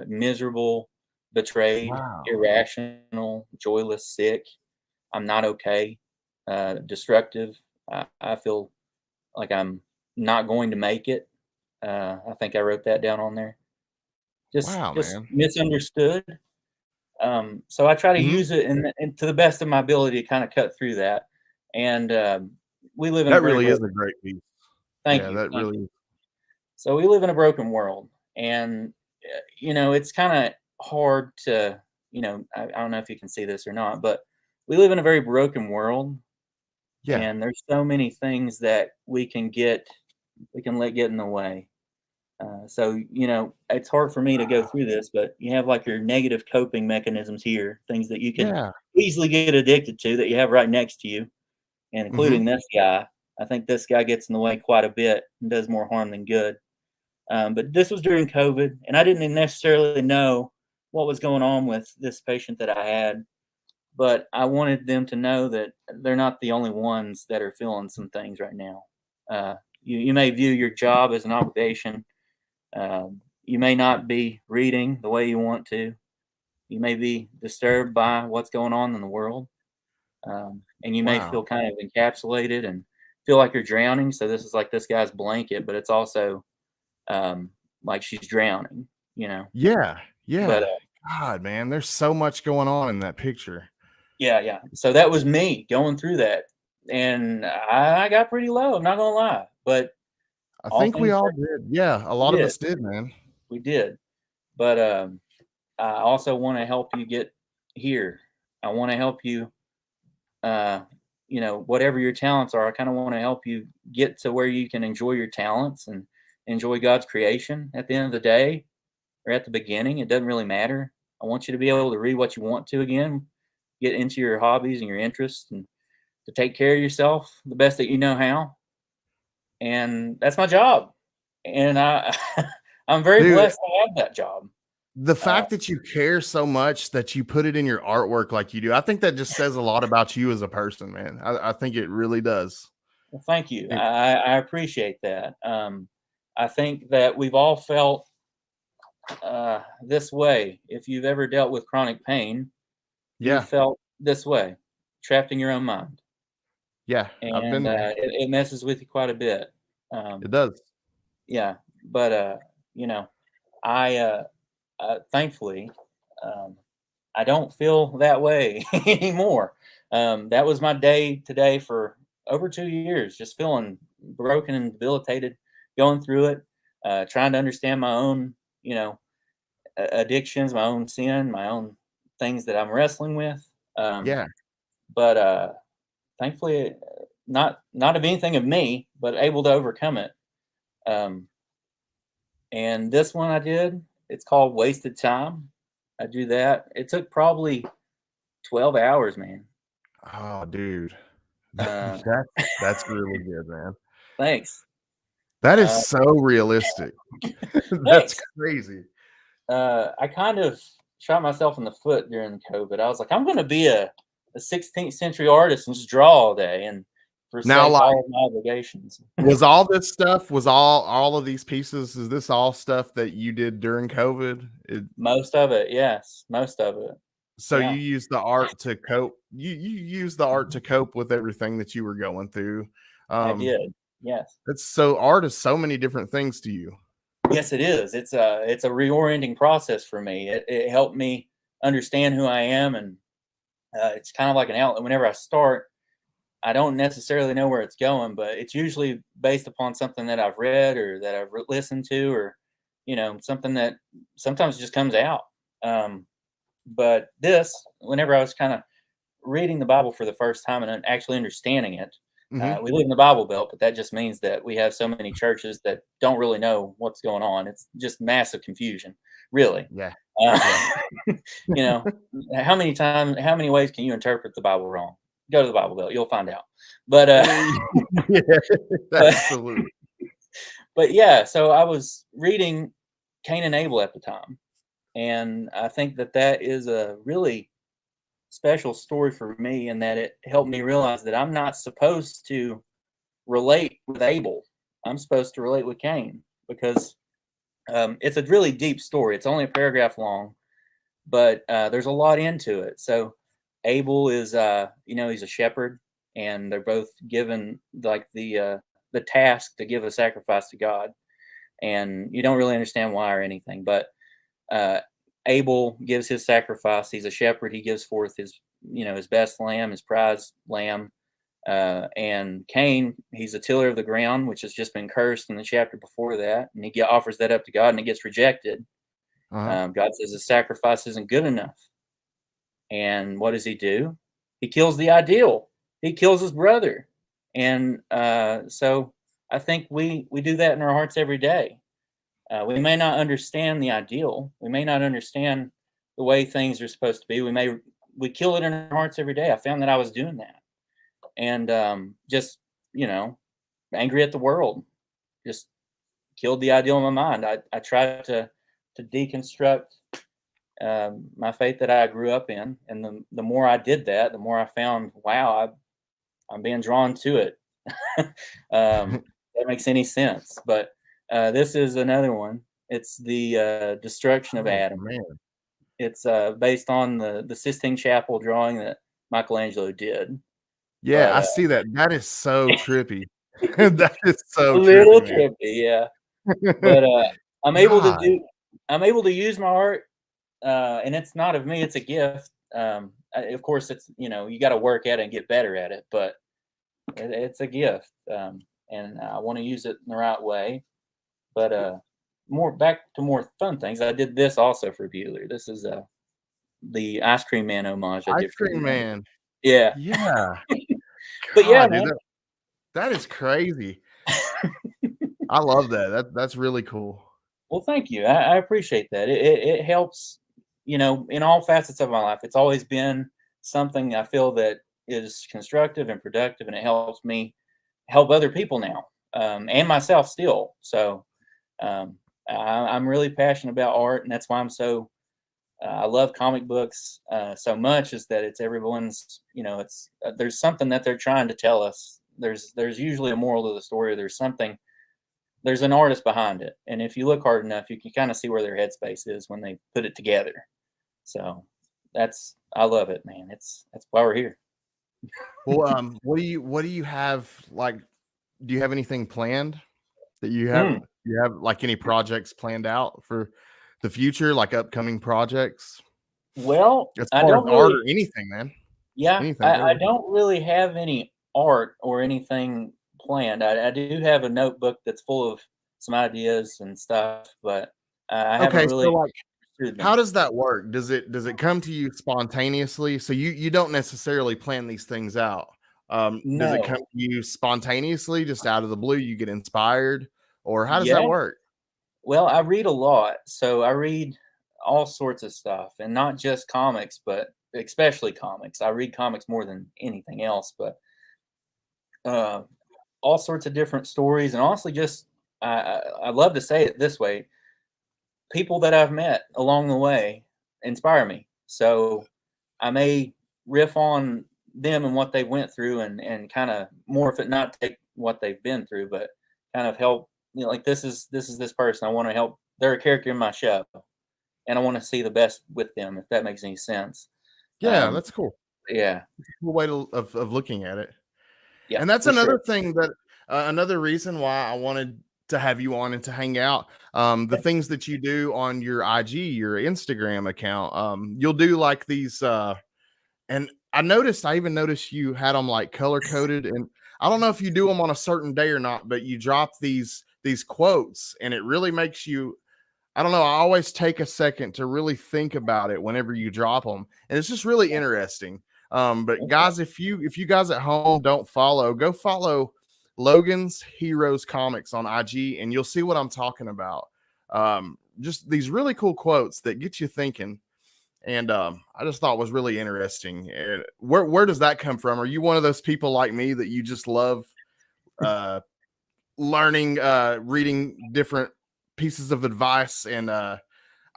miserable, betrayed, wow. irrational, joyless, sick. I'm not okay, destructive. I feel like I'm not going to make it. I think I wrote that down on there. Wow, Just man. misunderstood. So I try to Mhm. use it and to the best of my ability to kind of cut through that. And we live in a That very really is broken. a great piece. Thank Yeah, you, that thank you. really is. So we live in a broken world, and it's kind of hard to, I don't know if you can see this or not, but we live in a very broken world, Yeah. and there's so many things that we can let get in the way. So it's hard for me to go Wow. through this, but you have like your negative coping mechanisms here, things that you can Yeah. easily get addicted to that you have right next to you, and Mhm. including this guy. I think this guy gets in the way quite a bit and does more harm than good. But this was during COVID, and I didn't necessarily know what was going on with this patient that I had, but I wanted them to know that they're not the only ones that are feeling some things right now. You may view your job as an obligation. You may not be reading the way you want to. You may be disturbed by what's going on in the world, and you may Wow. feel kind of encapsulated and feel like you're drowning. So this is like this guy's blanket, but it's also um, like she's drowning, you know. Yeah. But Yeah. God, man, there's so much going on in that picture. yeah, yeah. So that was me going through that, and I got pretty low. I'm not gonna lie, but I all think we things all work. did. Yeah, a We lot of did, us did, man. we did. but I also want to help you get here. I want to help you, whatever your talents are. I kind of want to help you get to where you can enjoy your talents and enjoy God's creation at the end of the day or at the beginning. It doesn't really matter. I want you to be able to read what you want to again, get into your hobbies and your interests, and to take care of yourself the best that you know how. And that's my job. And I'm very Dude, blessed to have that job. the fact that you care so much that you put it in your artwork like you do, I think that just says a lot about you as a person, man. I think it really does. Well, thank you. It- I appreciate that. I think that we've all felt this way. If you've ever dealt with chronic pain, yeah, you felt this way, trapped in your own mind. yeah, I've been And there. it messes with you quite a bit. It does. Yeah, but I thankfully I don't feel that way anymore. That was my day today for over 2 years, just feeling broken and debilitated, going through it, trying to understand my own, addictions, my own sin, my own things that I'm wrestling with. Yeah. But thankfully, not of anything of me, but able to overcome it. And this one I did, it's called Wasted Time. I do that. It took probably 12 hours, man. Oh, dude. Uh, That's really good, man. Thanks. That is Uh, so realistic. That's Thanks. crazy. I kind of shot myself in the foot during COVID. I was like, I'm going to be a 16th century artist and just draw all day and Now, forsake like, all of my obligations. was all this stuff, was all of these pieces, is this all stuff that you did during COVID? Most of it, yes, most of it. So Yeah. you use the art to cope. You use the art to cope with everything that you were going through. I did. Yes. It's so art is so many different things to you. Yes, it is. It's a reorienting process for me. It helped me understand who I am, and it's kind of like an outlet. Whenever I start, I don't necessarily know where it's going, but it's usually based upon something that I've read or that I've listened to, or something that sometimes just comes out. But this, whenever I was kind of reading the Bible for the first time and actually understanding it, Mhm. we live in the Bible Belt, but that just means that we have so many churches that don't really know what's going on. It's just massive confusion, really. Yeah. You know, how many ways can you interpret the Bible wrong? Go to the Bible Belt, you'll find out. But Yeah, absolutely. but yeah, so I was reading Cain and Abel at the time, and I think that is a really special story for me, in that it helped me realize that I'm not supposed to relate with Abel. I'm supposed to relate with Cain, because it's a really deep story. It's only a paragraph long, but there's a lot into it. So Abel is, he's a shepherd, and they're both given like the task to give a sacrifice to God, and you don't really understand why or anything, but Abel gives his sacrifice. He's a shepherd. He gives forth his best lamb, his prize lamb. And Cain, he's a tiller of the ground, which has just been cursed in the chapter before that. And he offers that up to God, and it gets rejected. God says the sacrifice isn't good enough. And what does he do? He kills the ideal. He kills his brother. And so I think we do that in our hearts every day. We may not understand the ideal. We may not understand the way things are supposed to be. We kill it in our hearts every day. I found that I was doing that, and just angry at the world, just killed the ideal in my mind. I tried to deconstruct my faith that I grew up in, and the more I did that, the more I found, wow, I'm being drawn to it. That makes any sense, but. This is another one. It's the destruction of Adam. Man. It's based on the Sistine Chapel drawing that Michelangelo did. Yeah, But I see that. That is so trippy. That is so a little trippy, man. trippy, yeah. But I'm able God. to use my art, and it's not of me. It's a gift. Of course, it's you got to work at it and get better at it, but it's a gift, and I want to use it in the right way. But back to more fun things. I did this also for Bueller. This is the Ice Cream Man homage I Ice did for Cream him. Man. Yeah. Yeah. But yeah, God, dude, man. that is crazy. I love that. That's really cool. Well, thank you. I appreciate that. It helps, in all facets of my life. It's always been something I feel that is constructive and productive, and it helps me help other people now, and myself still. So I'm really passionate about art, and that's why I'm so. I love comic books so much. Is that it's everyone's. It's there's something that they're trying to tell us. There's usually a moral to the story. Or there's something. There's an artist behind it, and if you look hard enough, you can kind of see where their headspace is when they put it together. So I love it, man. That's why we're here. Well, what do you have like? Do you have anything planned that you have? You have like any projects planned out for the future, like upcoming projects? Well, As I far as don't art really. or anything, man. Yeah, Anything, I really. don't really have any art or anything planned. I do have a notebook that's full of some ideas and stuff, but I haven't Okay, so really like, pursued how them. does that work? Does it come to you spontaneously? So you don't necessarily plan these things out. Does it come No. to you spontaneously, just out of the blue? You get inspired, or how does that Yeah. work? Well, I read a lot, so I read all sorts of stuff, and not just comics, but especially comics. I read comics more than anything else, but uh, all sorts of different stories, and honestly, just I love to say it this way: people that I've met along the way inspire me. So I may riff on them and what they went through, and kind of morph it, not take what they've been through, but kind of help. Like this person. I want to help. They're a character in my show, and I want to see the best with them. If that makes any sense. Yeah, Um, that's cool. yeah, Cool way of looking at it. yeah, And that's for sure. another thing that another reason why I wanted to have you on and to hang out. The things that you do on your IG, your Instagram account. You'll do like these and I even noticed you had them like color coded, and I don't know if you do them on a certain day or not, but you drop these quotes and it really makes you, I don't know, I always take a second to really think about it whenever you drop them, and it's just really interesting. But Okay. guys, if you guys at home don't follow, go follow Logan's Heroes Comics on IG, and you'll see what I'm talking about. Just these really cool quotes that get you thinking, and I just thought was really interesting. And where does that come from? Are you one of those people like me that you just love uh, learning, reading different pieces of advice? And I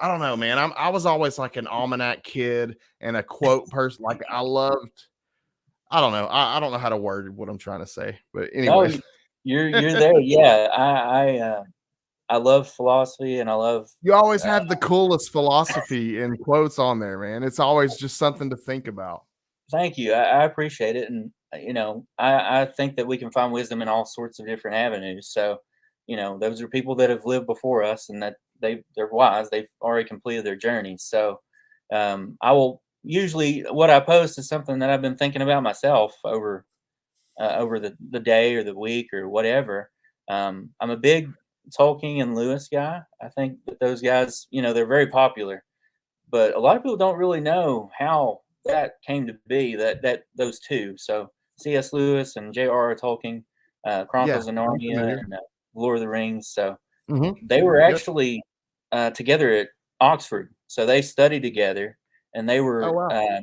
don't know, man. I was always like an almanac kid and a quote person. Like I loved. I don't know. I don't know how to word what I'm trying to say, but No, anyways, you're there. Yeah, I love philosophy, and I love. you always Uh, have the coolest philosophy and quotes on there, man. It's always just something to think about. Thank you. I appreciate it, and I think that we can find wisdom in all sorts of different avenues. So, those are people that have lived before us, and that they're wise. They've already completed their journey. So, I will usually what I post is something that I've been thinking about myself over the day or the week or whatever. I'm a big Tolkien and Lewis guy. I think that those guys, they're very popular, but a lot of people don't really know how that came to be. That those two. So C.S. Lewis and J.R.R. Tolkien, Yeah, Chronicles of I'm Narnia, familiar. and Lord of the Rings. So Hmm. they were Yep. actually together at Oxford. So they studied together, and they Oh were wow.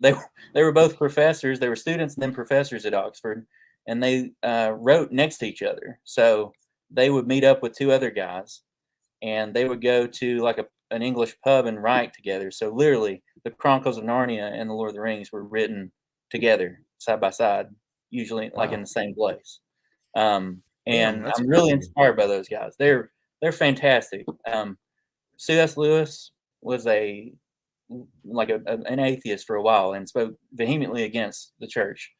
they were both professors. They were students and then professors at Oxford, and they wrote next to each other. So they would meet up with two other guys, and they would go to like an English pub and write together. So literally, the Chronicles of Narnia and the Lord of the Rings were written together, side by side, usually like in Wow. the same place. Damn, And that's I'm really crazy. inspired by those guys. They're fantastic. C.S. Lewis was an atheist for a while and spoke vehemently against the church.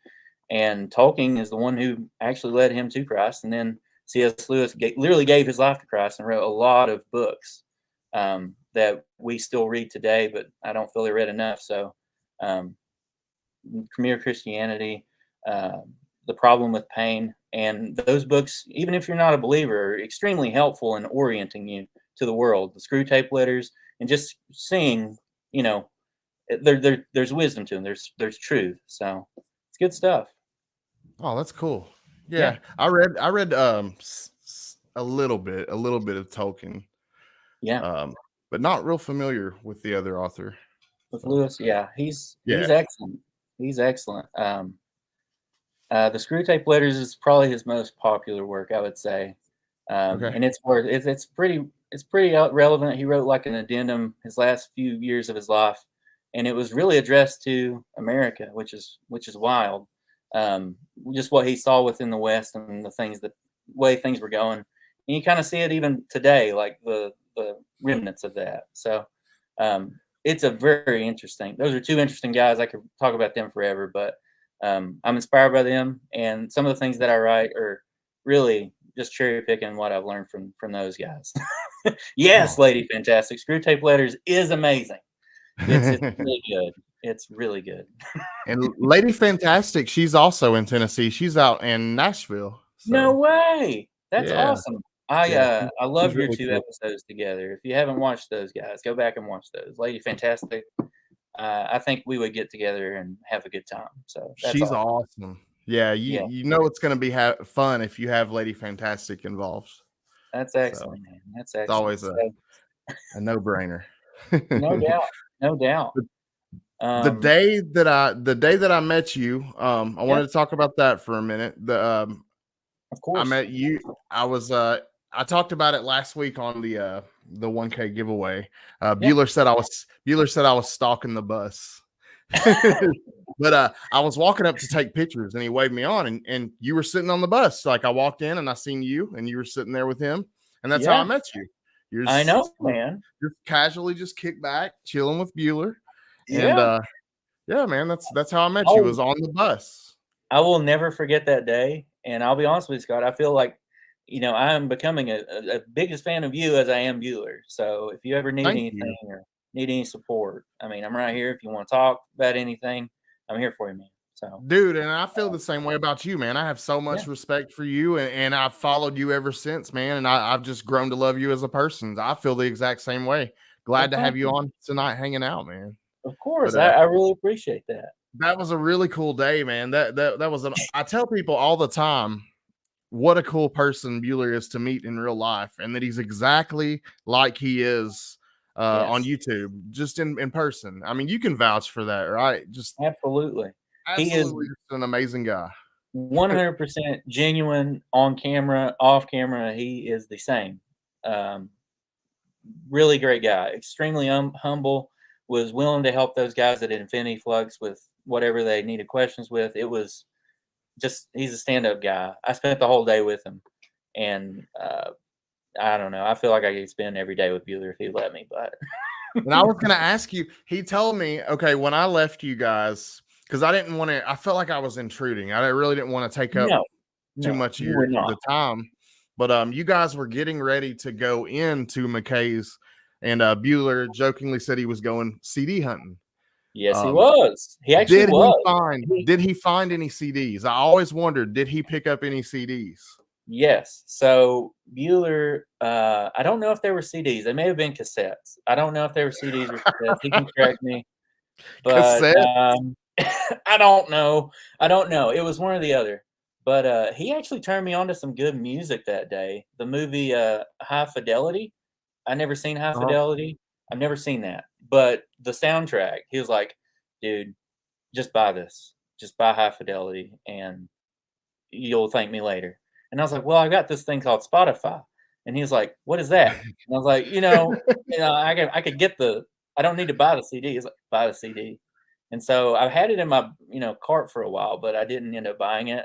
And Tolkien is the one who actually led him to Christ. And then C.S. Lewis literally gave his life to Christ and wrote a lot of books that we still read today, but I don't feel they read enough. So, um, Premier Christianity, uh, The Problem with Pain, and those books, even if you're not a believer, are extremely helpful in orienting you to the world. The screw tape letters, and just seeing, there's wisdom to them. There's truth. So it's good stuff. Oh, that's cool. Yeah, Yeah. I read a little bit of Tolkien, Yeah. but not real familiar with the other author. With So, Lewis, yeah, he's yeah. excellent. He's excellent. The screw tape letters is probably his most popular work, I would say. Okay. And it's pretty relevant. He wrote like an addendum his last few years of his life, and it was really addressed to America, which is wild. Just what he saw within the West and the way things were going, and you kind of see it even today, like the remnants of that. So it's a very interesting. Those are two interesting guys. I could talk about them forever, but I'm inspired by them, and some of the things that I write are really just cherry picking what I've learned from those guys. Yes, Lady Fantastic. Screw Tape Letters is amazing. It's really good. It's really good. And Lady Fantastic, she's also in Tennessee. She's out in Nashville. So. No way. That's awesome. I love your really two cool. episodes together. If you haven't watched those guys, go back and watch those. Lady Fantastic. I think we would get together and have a good time. So she's awesome. Yeah, you know it's going to be fun if you have Lady Fantastic involved. That's excellent, man. That's excellent. It's always a no-brainer. No doubt. The day that I met you, I wanted to talk about that for a minute. Of course, I met you. I talked about it last week on the 1K giveaway. Bueller said I was stalking the bus. But I was walking up to take pictures and he waved me on and you were sitting on the bus. Like I walked in and I seen you and you were sitting there with him. And that's how I met you. I know, man. You're casually just kicked back, chilling with Bueller. And yeah, man, that's how I met you, was on the bus. I will never forget that day. And I'll be honest with you, Scott, I feel like, I am becoming a biggest fan of you as I am Bueller. So if you ever need anything or need any support, I mean, I'm right here. If you want to talk about anything, I'm here for you, man. So, dude, and I feel the same way about you, man. I have so much respect for you, and I've followed you ever since, man. And I've just grown to love you as a person. I feel the exact same way. Glad to have you on tonight, hanging out, man. Of course, I really appreciate that. That was a really cool day, man. That was I tell people all the time what a cool person Bueller is to meet in real life, and that he's exactly like he is on YouTube, just in person. I mean, you can vouch for that, right? Just absolutely. He is an amazing guy. 100% genuine on camera, off camera. He is the same. Really great guy. Extremely humble. Was willing to help those guys at Infinity Flux with whatever they needed questions with. It was just, he's a stand-up guy. I spent the whole day with him, and I don't know. I feel like I could spend every day with Bueller if he let me. But and I was going to ask you. He told me, okay, when I left you guys, because I didn't want to. I felt like I was intruding. I really didn't want to take up too much of the time. But you guys were getting ready to go into McKay's. And Bueller jokingly said he was going CD hunting. Yes, he was. He actually was. Did he find any CDs? I always wondered, did he pick up any CDs? Yes. So Bueller, I don't know if they were CDs. They may have been cassettes. I don't know if they were CDs or cassettes. He can correct me. But I don't know. It was one or the other. But he actually turned me on to some good music that day. The movie High Fidelity. I never seen High Fidelity. I've never seen that. But the soundtrack, he was like, dude, just buy this. Just buy High Fidelity and you'll thank me later. And I was like, well, I got this thing called Spotify. And he was like, what is that? And I was like, I could get I don't need to buy the CD. He's like, buy the CD. And so I've had it in my, cart for a while, but I didn't end up buying it.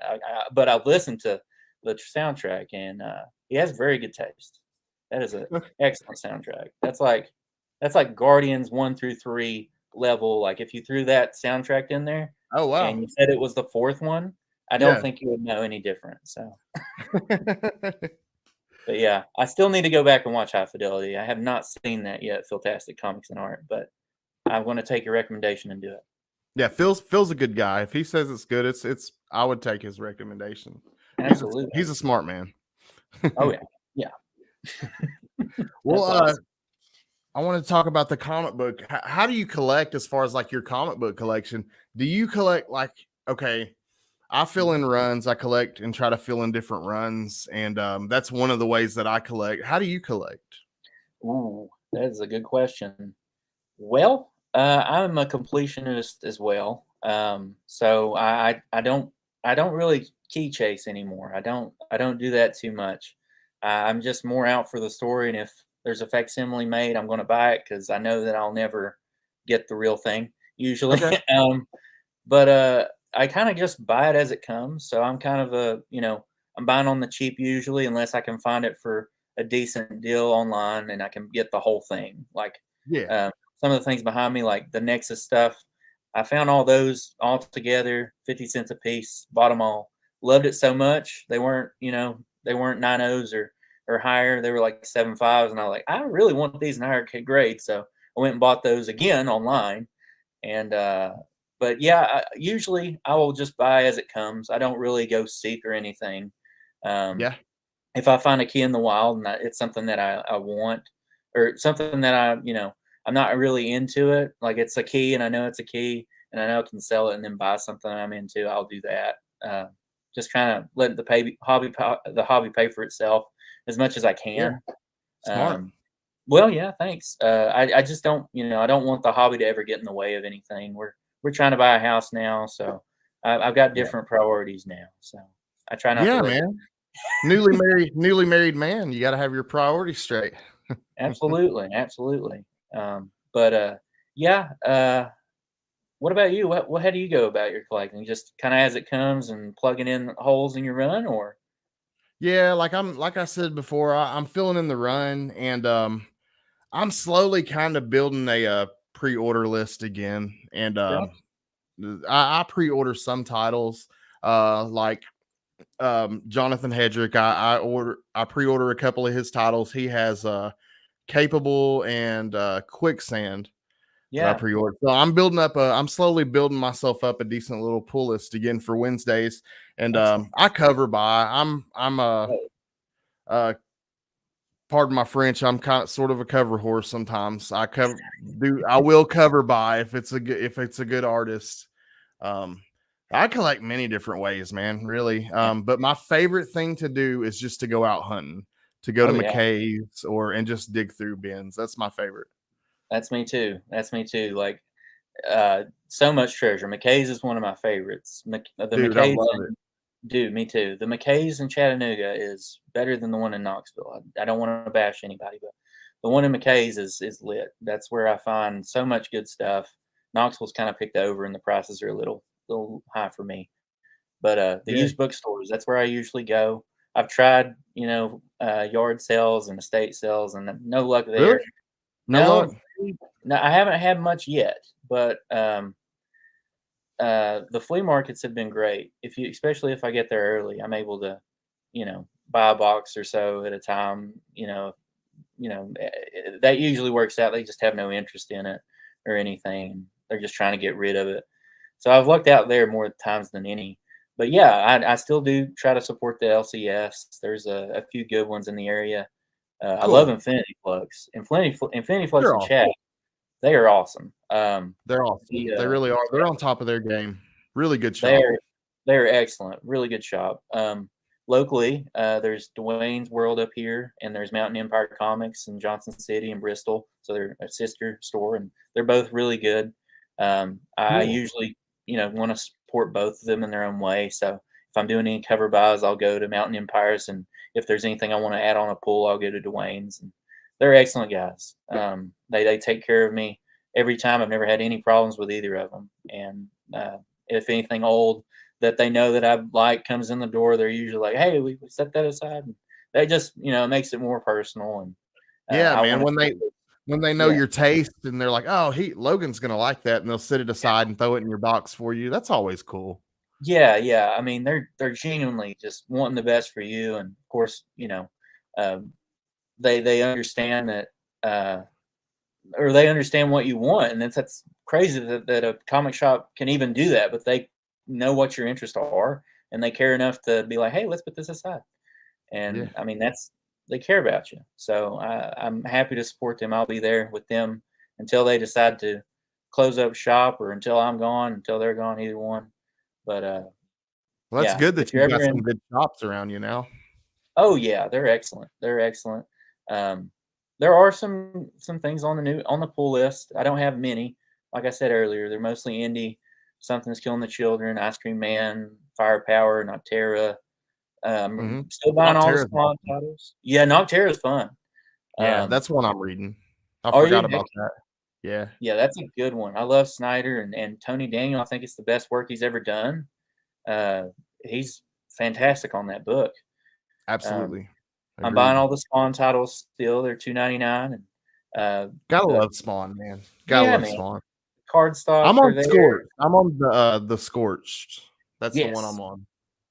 But I listened to the soundtrack, and he has very good taste. That is an excellent soundtrack. That's like Guardians 1 through 3 level. Like if you threw that soundtrack in there, oh wow, and you said it was the fourth one, I don't think you would know any different. So, but yeah, I still need to go back and watch High Fidelity. I have not seen that yet. Fantastic Comics and Art, but I'm going to take your recommendation and do it. Yeah, Phil's a good guy. If he says it's good, it's I would take his recommendation. Absolutely, he's a smart man. Oh yeah. Well, awesome. I want to talk about the comic book. How do you collect as far as like your comic book collection? Do you collect like, okay, I fill in runs, I collect and try to fill in different runs. And that's one of the ways that I collect. How do you collect? Ooh, that is a good question. Well, I'm a completionist as well. So I don't really key chase anymore. I don't do that too much. I'm just more out for the story, and if there's a facsimile made, I'm going to buy it because I know that I'll never get the real thing usually. Okay. But I kind of just buy it as it comes. So I'm kind of I'm buying on the cheap usually, unless I can find it for a decent deal online and I can get the whole thing. Like Yeah. some of the things behind me, like the Nexus stuff, I found all those all together, 50 cents a piece, bought them all. Loved it so much. They weren't 9.0s or higher. They were like 7.5s. And I was like, I really want these in higher grade. So I went and bought those again online. And but yeah, usually I will just buy as it comes. I don't really go seek or anything. Um, Yeah. if I find a key in the wild and it's something that I want, or something that I'm not really into it, like it's a key and I know it's a key and I know I can sell it and then buy something I'm into, I'll do that. Just kind of let the hobby pay for itself as much as I Yeah. can. Smart. Um, well, yeah, thanks. I just don't, I don't want the hobby to ever get in the way of anything. We're trying to buy a house now, so I've got Yeah. different priorities now. So I try not to Yeah, let it. man. Newly married man. You got to have your priorities straight. Absolutely, absolutely. But yeah. What about you? How do you go about your collecting? Just kind of as it comes and plugging in holes in your run, or Yeah, like I said before, I'm filling in the run, and I'm slowly kind of building a pre-order list again. And okay, I pre-order some titles, like Jonathan Hedrick. I pre-order a couple of his titles. He has Capable and Quicksand that I yeah, pre-ordered. So I'm slowly building myself up a decent little pull list again for Wednesdays. And excellent. I cover by. I'm uh pardon my French, I'm kind of sort of a cover horse sometimes. I will cover by if it's a good artist. Um I collect many different ways, man, really. Yeah. But my favorite thing to do is just to go out hunting, to go to Oh yeah, McKay's and just dig through bins. That's my favorite. that's me too. That's me too. Like so much treasure. McKay's is one of my favorites. The Dude, I McKay's love it. in, dude, me too. The McKay's in Chattanooga is better than the one in Knoxville. I don't want to bash anybody, but the one in McKay's is lit. That's where I find so much good stuff. Knoxville's kind of picked over, and the prices are a little high for me. But the Yeah. used bookstores, that's where I usually go. I've tried, yard sales and estate sales, and no luck Really? there. No luck. No, no, I haven't had much yet, but the flea markets have been great. Especially if I get there early, I'm able to, buy a box or so at a time. That usually works out. They just have no interest in it or anything. They're just trying to get rid of it. So I've lucked out there more times than any. But yeah, I still do try to support the LCS. There's a few good ones in the area. I love Cool. Infinity Flux. Infinity Flux They're and awesome. Chat, they are awesome. They're awesome. The They really are. They're on top of their game. Really good shop. they're they're excellent. Really good shop. Locally, there's Dwayne's World up here, and there's Mountain Empire Comics in Johnson City and Bristol. So they're a sister store, and they're both really good. I Cool. usually, want to support both of them in their own way. So if I'm doing any cover buys, I'll go to Mountain Empires, and if there's anything I want to add on a pull, I'll go to Dwayne's. And they're excellent guys. They take care of me every time. I've never had any problems with either of them. And if anything old that they know that I like comes in the door, they're usually like, "Hey, we set that aside." And they just, it makes it more personal. And Yeah, I man. want When they know yeah, your taste and they're like, "Oh, Logan's gonna like that," and they'll set it aside and throw it in your box for you. That's always cool. yeah. I mean, they're genuinely just wanting the best for you, and of course, um, they understand that, or they understand what you want, and that's crazy that a comic shop can even do that. But they know what your interests are, and they care enough to be like, "Hey, let's put this aside." Yeah. And I mean, they care about you. So I'm happy to support them. I'll be there with them until they decide to close up shop, or until I'm gone, until they're gone, either one. But Well, that's yeah, good that if you're you've got ever some in, good shops around you now. oh yeah, they're excellent. They're excellent. Um, there are some things on the pull list. I don't have many. Like I said earlier, they're mostly indie. Something's Killing the Children, Ice Cream Man, Firepower, Noctera. Mm-hmm. Still buying all the Noctera's Spawn awesome. titles. Yeah, Noctera's fun. Yeah, that's one I'm reading. I Are you? forgot about that. Yeah, Yeah, that's a good one. I love Snyder and Tony Daniel. I think it's the best work he's ever done. Uh, he's fantastic on that book. Um, absolutely. I'm buying Agreed. all the Spawn titles still. They're $2.99, and Gotta the love Spawn, man. Gotta yeah, love man, Spawn. card I'm stocks are on there. Scorched. I'm on the Scorched. That's the one I'm Yes, on.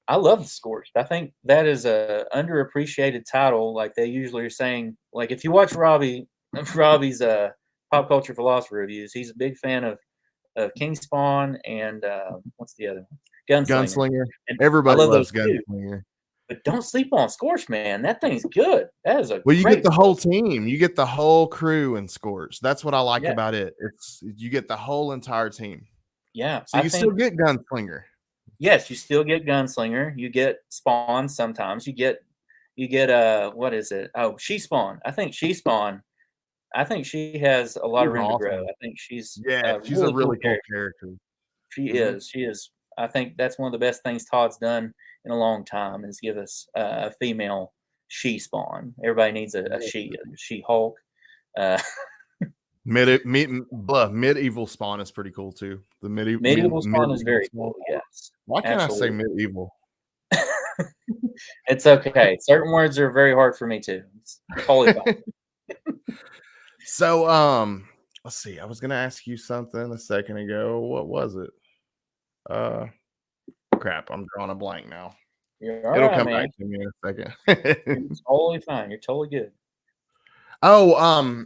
I love the Scorched. I think that is a underappreciated title. Like they usually are saying, like if you watch Robbie's pop culture philosophy reviews, he's a big fan of King Spawn and what's the other one? Gunslinger. Gunslinger. And I Everybody love those loves too. Gunslinger. But don't sleep on Scorch, man. That thing's good. That is a Well, you get great the book. whole team. You get the whole crew in Scorched. That's what I like Yeah, about it. It's you get the whole entire team. yeah. So I you still think get Gunslinger. yes, you still get Gunslinger. You get Spawn sometimes. You get what is it? Oh, She Spawn. I think she has a lot He's of room to grow. awesome. I think she's Yeah, a she's a really cool really cool character. character. She Hmm. is. She is. I think that's one of the best things Todd's done in a long time is give us a female She Spawn. Everybody needs a She Hulk. Uh, Medieval Spawn is pretty cool too. The Medieval Spawn is medieval very Spawn. cool. Yes, Why can't I say absolutely. medieval? It's okay. Certain words are very hard for me too. It's totally fine. So, let's see. I was gonna ask you something a second ago. What was it? Crap. I'm drawing a blank now. You're all It'll right, come back man. to me in a You're second. totally fine. You're totally good. Oh,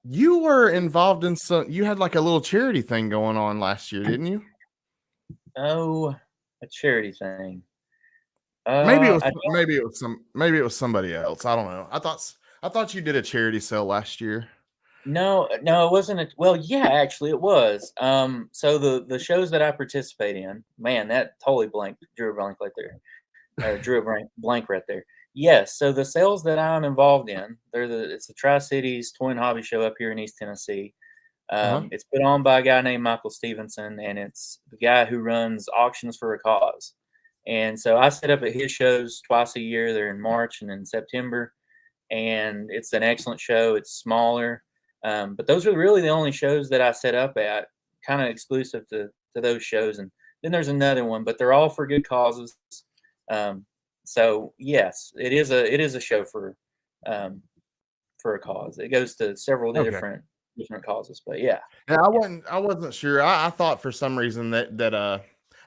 you were involved in some. You had like a little charity thing going on last year, didn't you? Oh, a charity thing. Maybe it was. I don't Maybe it was somebody else. I don't know. I thought you did a charity sale last year. no, no, it wasn't a well, yeah, actually it was. So the shows that I participate in, man, that totally drew a blank right there. Drew a blank right there. Yes, so the sales that I'm involved in, it's the Tri-Cities Toy and Hobby Show up here in East Tennessee. Uh-huh. It's put on by a guy named Michael Stevenson, and it's the guy who runs Auctions for a Cause. And so I set up at his shows twice a year. They're in March and in September, and it's an excellent show. It's smaller, but those are really the only shows that I set up at, kind of exclusive to those shows. And then there's another one, but they're all for good causes. So yes, it is a show for a cause. It goes to several Okay. different causes, but yeah. Yeah, I wasn't sure. I thought for some reason that I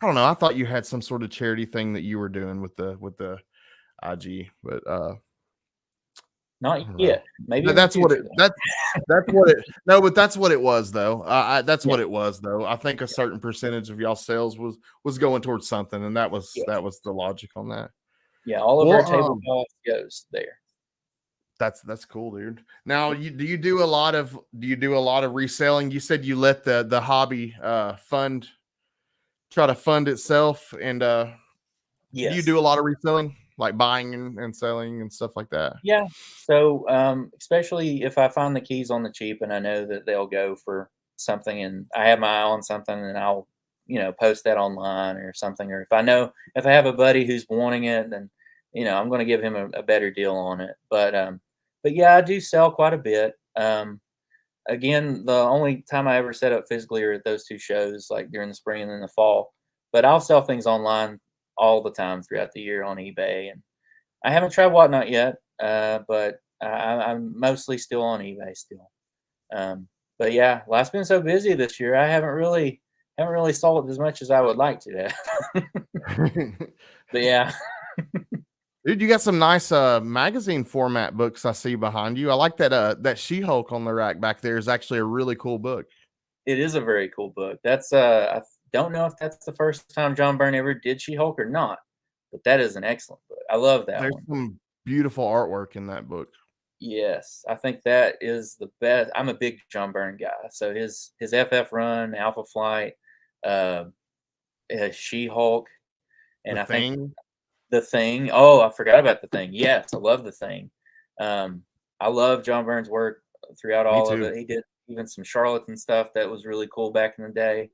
don't know. I thought you had some sort of charity thing that you were doing with the IG, but I Not don't know. yet. Maybe in the That's what future, it though. that's what it no, but that's what it was though. That's Yeah, what it was though. I think a certain percentage of y'all sales was going towards something, and that was yeah, the logic on that. yeah. All of our Well, table cost goes there. that's cool, dude. Now, do you do a lot of reselling? You said you let the hobby try to fund itself, and do you Yes. do a lot of reselling, like buying and selling and stuff like that? Yeah. So, especially if I find the keys on the cheap and I know that they'll go for something, and I have my eye on something, and I'll, post that online or something. Or if I have a buddy who's wanting it, then, I'm going to give him a better deal on it. But yeah, I do sell quite a bit. Again, the only time I ever set up physically are at those two shows, like during the spring and then the fall. But I'll sell things online all the time throughout the year on eBay, and I haven't tried Whatnot yet, but I'm mostly still on eBay still. But yeah, life's been so busy this year. I haven't really sold as much as I would like to. But yeah, Dude, you got some nice magazine format books I see behind you. I like that She-Hulk on the rack back there is actually a really cool book. it is a very cool book. That's I don't know if that's the first time John Byrne ever did She-Hulk or not, but that is an excellent book. I love that There's one. beautiful artwork in that book. Yes, I think that is the best. I'm a big John Byrne guy, so his FF run, Alpha Flight, uh, She-Hulk, The and I think Thing. The Thing. Oh, I forgot about The Thing. Yes, I love The Thing. Um, I love John Byrne's work throughout Me all of too. it. He did even some Charlatan stuff that was really cool back in the day.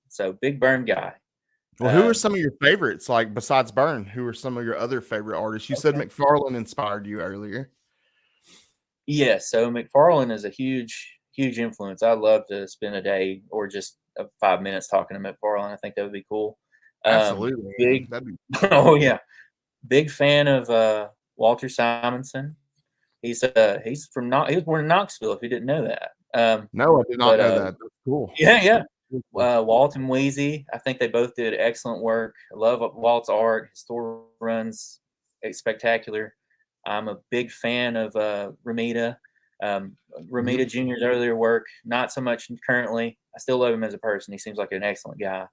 So big Byrne guy. Well, who are Um, some of your favorites? Like besides Byrne, who are some of your other favorite artists? You said okay. McFarlane inspired you earlier. Yeah, so McFarlane is a huge influence. I'd love to spend a day or just 5 minutes talking to McFarlane. I think that would be cool. Absolutely, man. Big, That'd be oh yeah, big fan of Walter Simonson. He's from he was born in Knoxville. If you didn't know that, no, I did not but know that. That's cool. yeah, Really cool. Walt and Wheezy. I think they both did excellent work. I love Walt's art. His store runs spectacular. I'm a big fan of Ramita. Ramita Jr.'s earlier work, not so much currently. I still love him as a person. He seems like an excellent guy.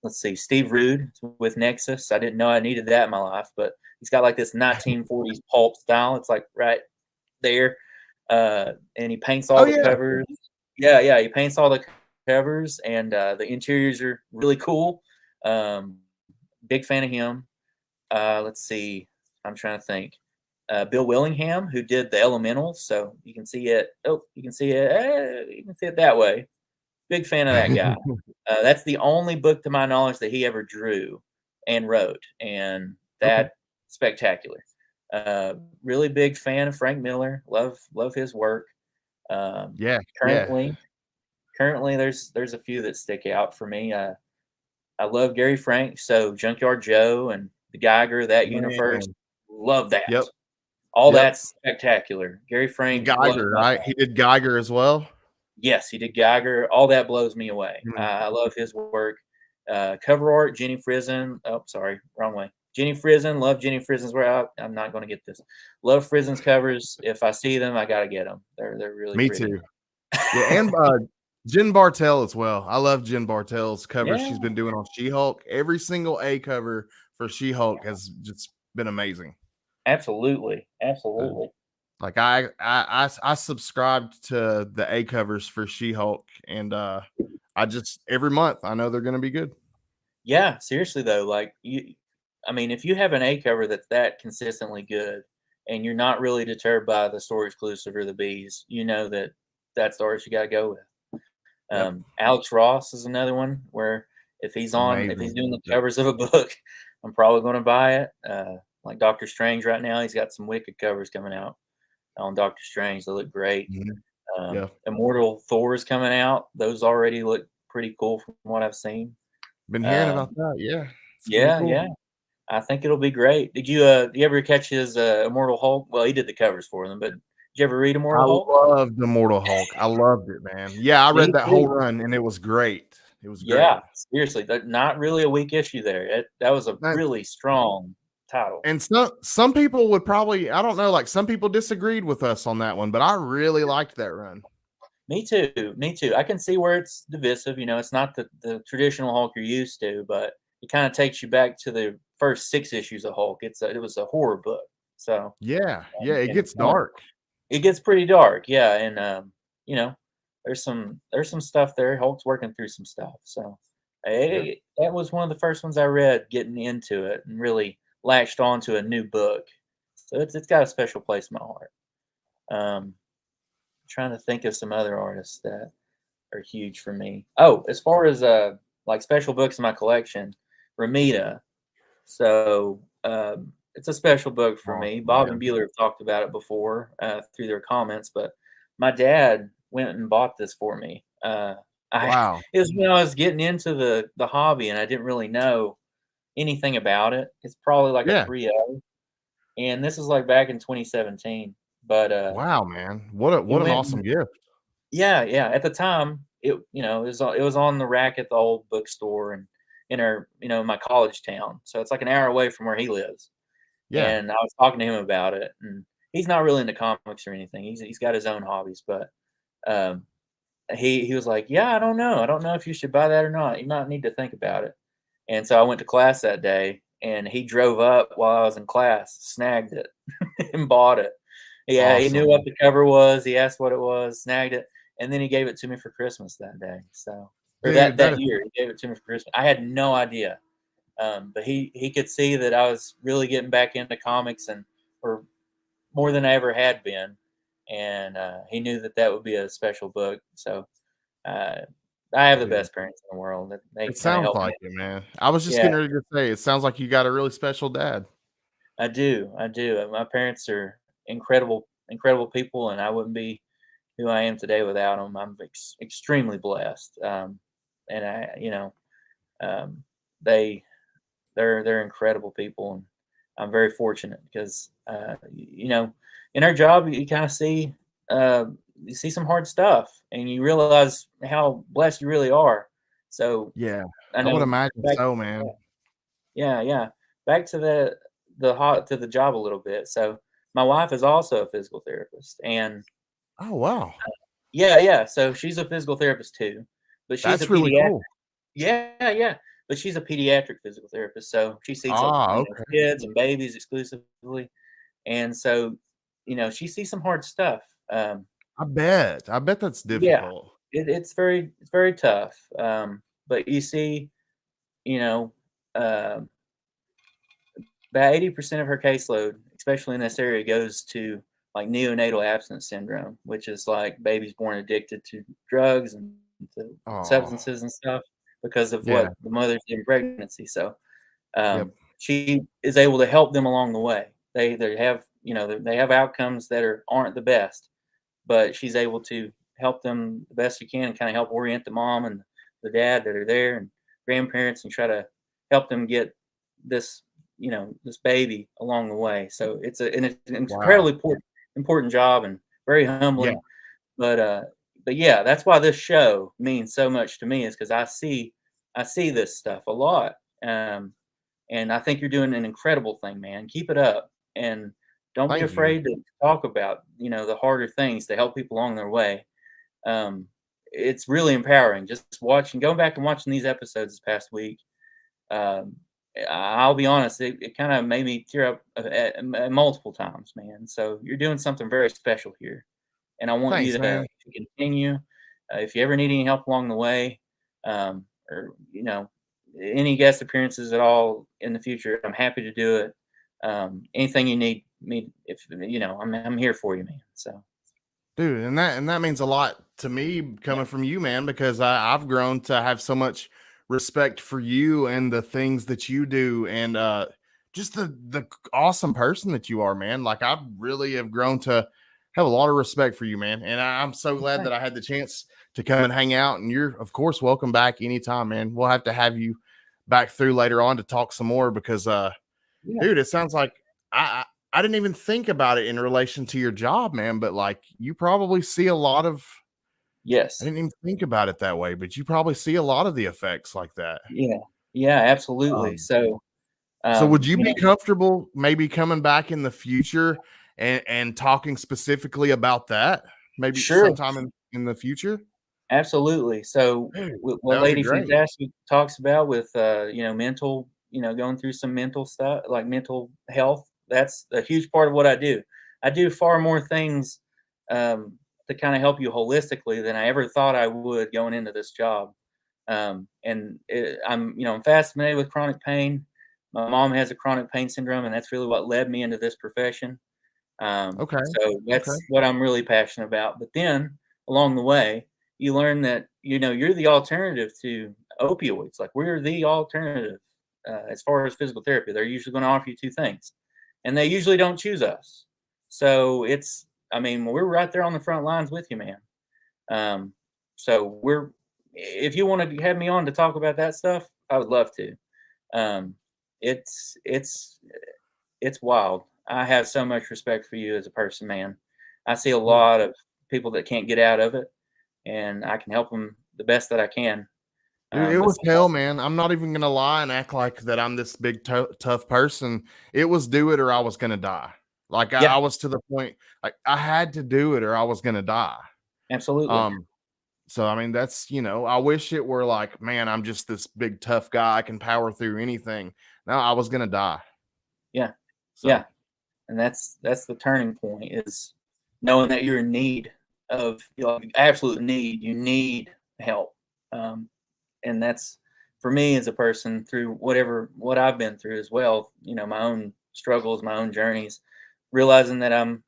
Let's see, Steve Rude with Nexus. I didn't know I needed that in my life, but he's got like this 1940s pulp style. It's like right there. And he paints all Oh the yeah. covers. Yeah, he paints all the covers, and the interiors are really cool. Big fan of him. Let's see, I'm trying to think. Bill Willingham, who did the Elementals, so you can see it. Oh, you can see it. You can see it that way. Big fan of that guy. That's the only book, to my knowledge, that he ever drew and wrote, and that spectacular. Really big fan of Frank Miller. Love his work. Yeah. Currently, there's a few that stick out for me. I love Gary Frank, so Junkyard Joe and the Geiger, that universe. Man. Love that. Yep. All Yep. that's spectacular. Gary Frank. Geiger, right? He did Geiger as well. Yes, he did Geiger. All that blows me away. I love his work. Cover art, Jenny Frizen. Oh, sorry, wrong way. Jenny Frizen. Love Jenny Frizen's work. I'm not going to get this. Love Frizen's covers. If I see them, I got to get them. They're really Me pretty. too. Yeah, and Jen Bartel as well. I love Jen Bartel's covers Yeah. she's been doing on She-Hulk. Every single A cover for She-Hulk has just been amazing. Absolutely. Like I subscribed to the A covers for She-Hulk, and I just every month I know they're going to be good. Yeah, seriously though, like I mean, if you have an A cover that's that consistently good, and you're not really deterred by the story exclusive or the bees, you know that's the artist you got to go with. Yep. Alex Ross is another one where if he's doing the covers of a book, I'm probably going to buy it. Like Doctor Strange right now, he's got some wicked covers coming out on Doctor Strange. They look great. Yeah. Immortal Thor is coming out. Those already look pretty cool from what I've seen. Been hearing about that. Yeah. Yeah. I think it'll be great. Did you ever catch his Immortal Hulk? Well, he did the covers for them, but did you ever read Immortal Hulk? I loved Immortal Hulk. I loved it, man. Yeah, I read that whole run, and it was great. It was great. Yeah, seriously, not really a weak issue there. That was a really strong title. And some people would probably, I don't know, like some people disagreed with us on that one, but I really liked that run. Me too. I can see where it's divisive. You know, it's not the traditional Hulk you're used to, but it kind of takes you back to the first 6 issues of Hulk. It was a horror book. So yeah, it gets dark. It gets pretty dark, yeah, and you know, there's some stuff there. Hulk's working through some stuff. So that was one of the first ones I read getting into it and really latched onto a new book. So it's got a special place in my heart. Trying to think of some other artists that are huge for me. Oh, as far as like special books in my collection, Ramita. So it's a special book for me. Bob and Bueller have talked about it before through their comments, but my dad went and bought this for me. Wow. It was when I was getting into the hobby and I didn't really know anything about it. It's probably like a 3.0. And this is like back in 2017. But wow, man. What an awesome gift. Yeah. At the time, it was on the rack at the old bookstore and in our, my college town. So it's like an hour away from where he lives. Yeah. And I was talking to him about it, and he's not really into comics or anything. He's got his own hobbies, but he was like, "Yeah, I don't know if you should buy that or not. You might need to think about it." And so I went to class that day, and he drove up while I was in class, snagged it, and bought it. Yeah, he knew Awesome. what the cover was. He asked what it was, snagged it, and then he gave it to me for Christmas that day. So, or Dude, that year, he gave it to me for Christmas. I had no idea, but he could see that I was really getting back into comics, and or more than I ever had been, and he knew that would be a special book. So, I have the dude, best parents in the world. They it kind of sounds help me. like it, man. I was just Yeah, getting ready to say, it sounds like you got a really special dad. I do. I do. My parents are incredible people, and I wouldn't be who I am today without them. I'm extremely blessed. And um, they they're incredible people, and I'm very fortunate because in our job you kind of see you see some hard stuff, and you realize how blessed you really are. So Yeah, I I would know imagine back, so, man. yeah. Back to the job a little bit. So my wife is also a physical therapist, and Oh, wow. yeah. So she's a physical therapist too, but she's a That's really pediatric. cool. Yeah. But she's a pediatric physical therapist, so she sees Okay. kids and babies exclusively, and so she sees some hard stuff. I bet that's Yeah, difficult. it's very tough. But you see, you know, um about 80% of her caseload, especially in this area, goes to like neonatal abstinence syndrome, which is like babies born addicted to drugs and to Oh, substances and stuff because of yeah. what the mother's did in pregnancy. So Yep. she is able to help them along the way. They have they have outcomes that aren't the best, but she's able to help them the best she can and kind of help orient the mom and the dad that are there and grandparents and try to help them get this this baby along the way. So it's an Wow. incredibly important job and very Yeah. humbling. But yeah, that's why this show means so much to me is because I see this stuff a lot. And I think you're doing an incredible thing, man. Keep it up, and don't be Thank you. afraid to talk about the harder things to help people along their way. Um, it's really empowering. Just watching, going back and watching these episodes this past week. Um, I'll be honest, it kind of made me tear up multiple times, man. So you're doing something very special here, and I want you Thanks, to man. continue. If you ever need any help along the way, or any guest appearances at all in the future, I'm happy to do it. Anything you need me, if I'm here for you, man. So Dude, and that means a lot to me yeah, coming from you, man, because I've grown to have so much respect for you and the things that you do, and just the awesome person that you are, man. Like I really have grown to have a lot of respect for you, man. And I'm so glad thanks. that I had the chance to come and hang out. And you're of course welcome back anytime, man. We'll have to have you back through later on to talk some more because Yeah. dude, it sounds like I didn't even think about it in relation to your job, man, but like you probably see a lot of I Yes. didn't even think about it that way, but you probably see a lot of the effects like that. Yeah. Yeah. Absolutely. Um, So, so would you you be know, comfortable maybe coming back in the future and talking specifically about that? Maybe sure. sometime in the future? Absolutely. So, Dude, what that would be Lady great. Fantastic talks about with, mental, going through some mental stuff, like mental health, that's a huge part of what I do. I do far more things to kind of help you holistically than I ever thought I would going into this job. I'm fascinated with chronic pain. My mom has a chronic pain syndrome, and that's really what led me into this profession. Okay. So Okay. that's what I'm really passionate about. But then along the way, you learn that you're the alternative to opioids. Like we're the alternative as far as physical therapy. They're usually going to offer you two things, and they usually don't choose us. So I mean, we're right there on the front lines with you, man. Um, so if you want to have me on to talk about that stuff, I would love to. Um, it's it's it's wild. I have so much respect for you as a person, man. I see a Dude, lot of people that can't get out of it, and I can help them the best that I can. it But was hell, man. I'm not even gonna lie and act like that I'm this big tough person. It was do it or I was gonna die. Like I yeah, was to the point like I had to do it or I was gonna die. absolutely. Um, so I mean that's I wish it were like, man, I'm just this big tough guy. I can power through anything. now I was gonna die. Yeah. So, Yeah. And that's the turning point, is knowing that you're in need of, absolute need. You need help. And that's, for me as a person, through what I've been through as well, my own struggles, my own journeys, realizing that I'm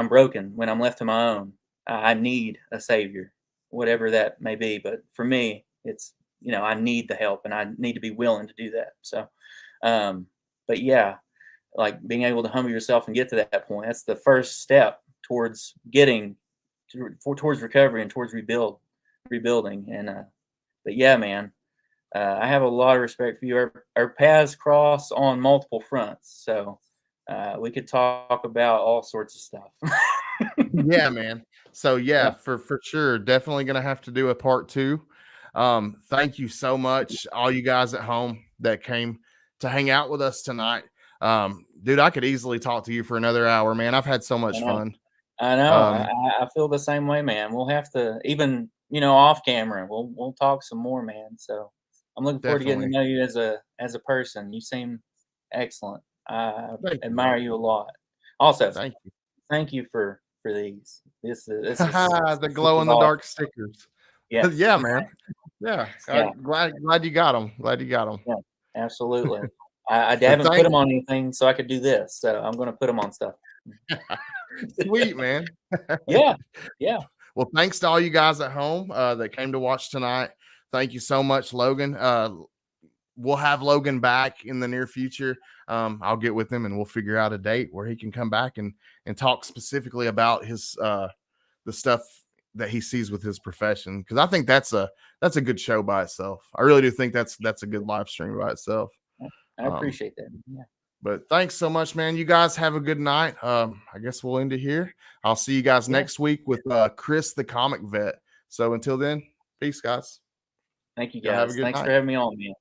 broken when I'm left to my own. I need a savior, whatever that may be. But for me, it's, I need the help, and I need to be willing to do that. So, but yeah, like being able to humble yourself and get to that point, that's the first step towards getting towards recovery and towards rebuilding. And, but yeah, man, I have a lot of respect for you. Our paths cross on multiple fronts. So, we could talk about all sorts of stuff. yeah, man. So Yeah. for sure, definitely gonna have to do a part 2. Thank you so much, all you guys at home that came to hang out with us tonight. Dude, I could easily talk to you for another hour, man. I've had so much fun. I know. I feel the same way, man. We'll have to, even off camera, we'll talk some more, man. So I'm looking forward to getting to know you as a person. You seem excellent. I admire you a lot. Also, thank you for these. This is the glow in the dark stickers. Yeah. Yeah, man. Yeah. Glad you got them. Glad you got them. Yeah, absolutely. I haven't put them on anything, so I could do this. So I'm going to put them on stuff. Sweet, man. Yeah. Well, thanks to all you guys at home that came to watch tonight. Thank you so much, Logan. We'll have Logan back in the near future. I'll get with him and we'll figure out a date where he can come back and talk specifically about his the stuff that he sees with his profession, because I think that's a good show by itself. I really do think that's a good live stream by itself. I appreciate that. Yeah. But thanks so much, man. You guys have a good night. I guess we'll end it here. I'll see you guys next week with Chris, the comic vet. So until then, peace, guys. Thank you, guys. Thanks for having me on, man.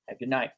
Have a good night.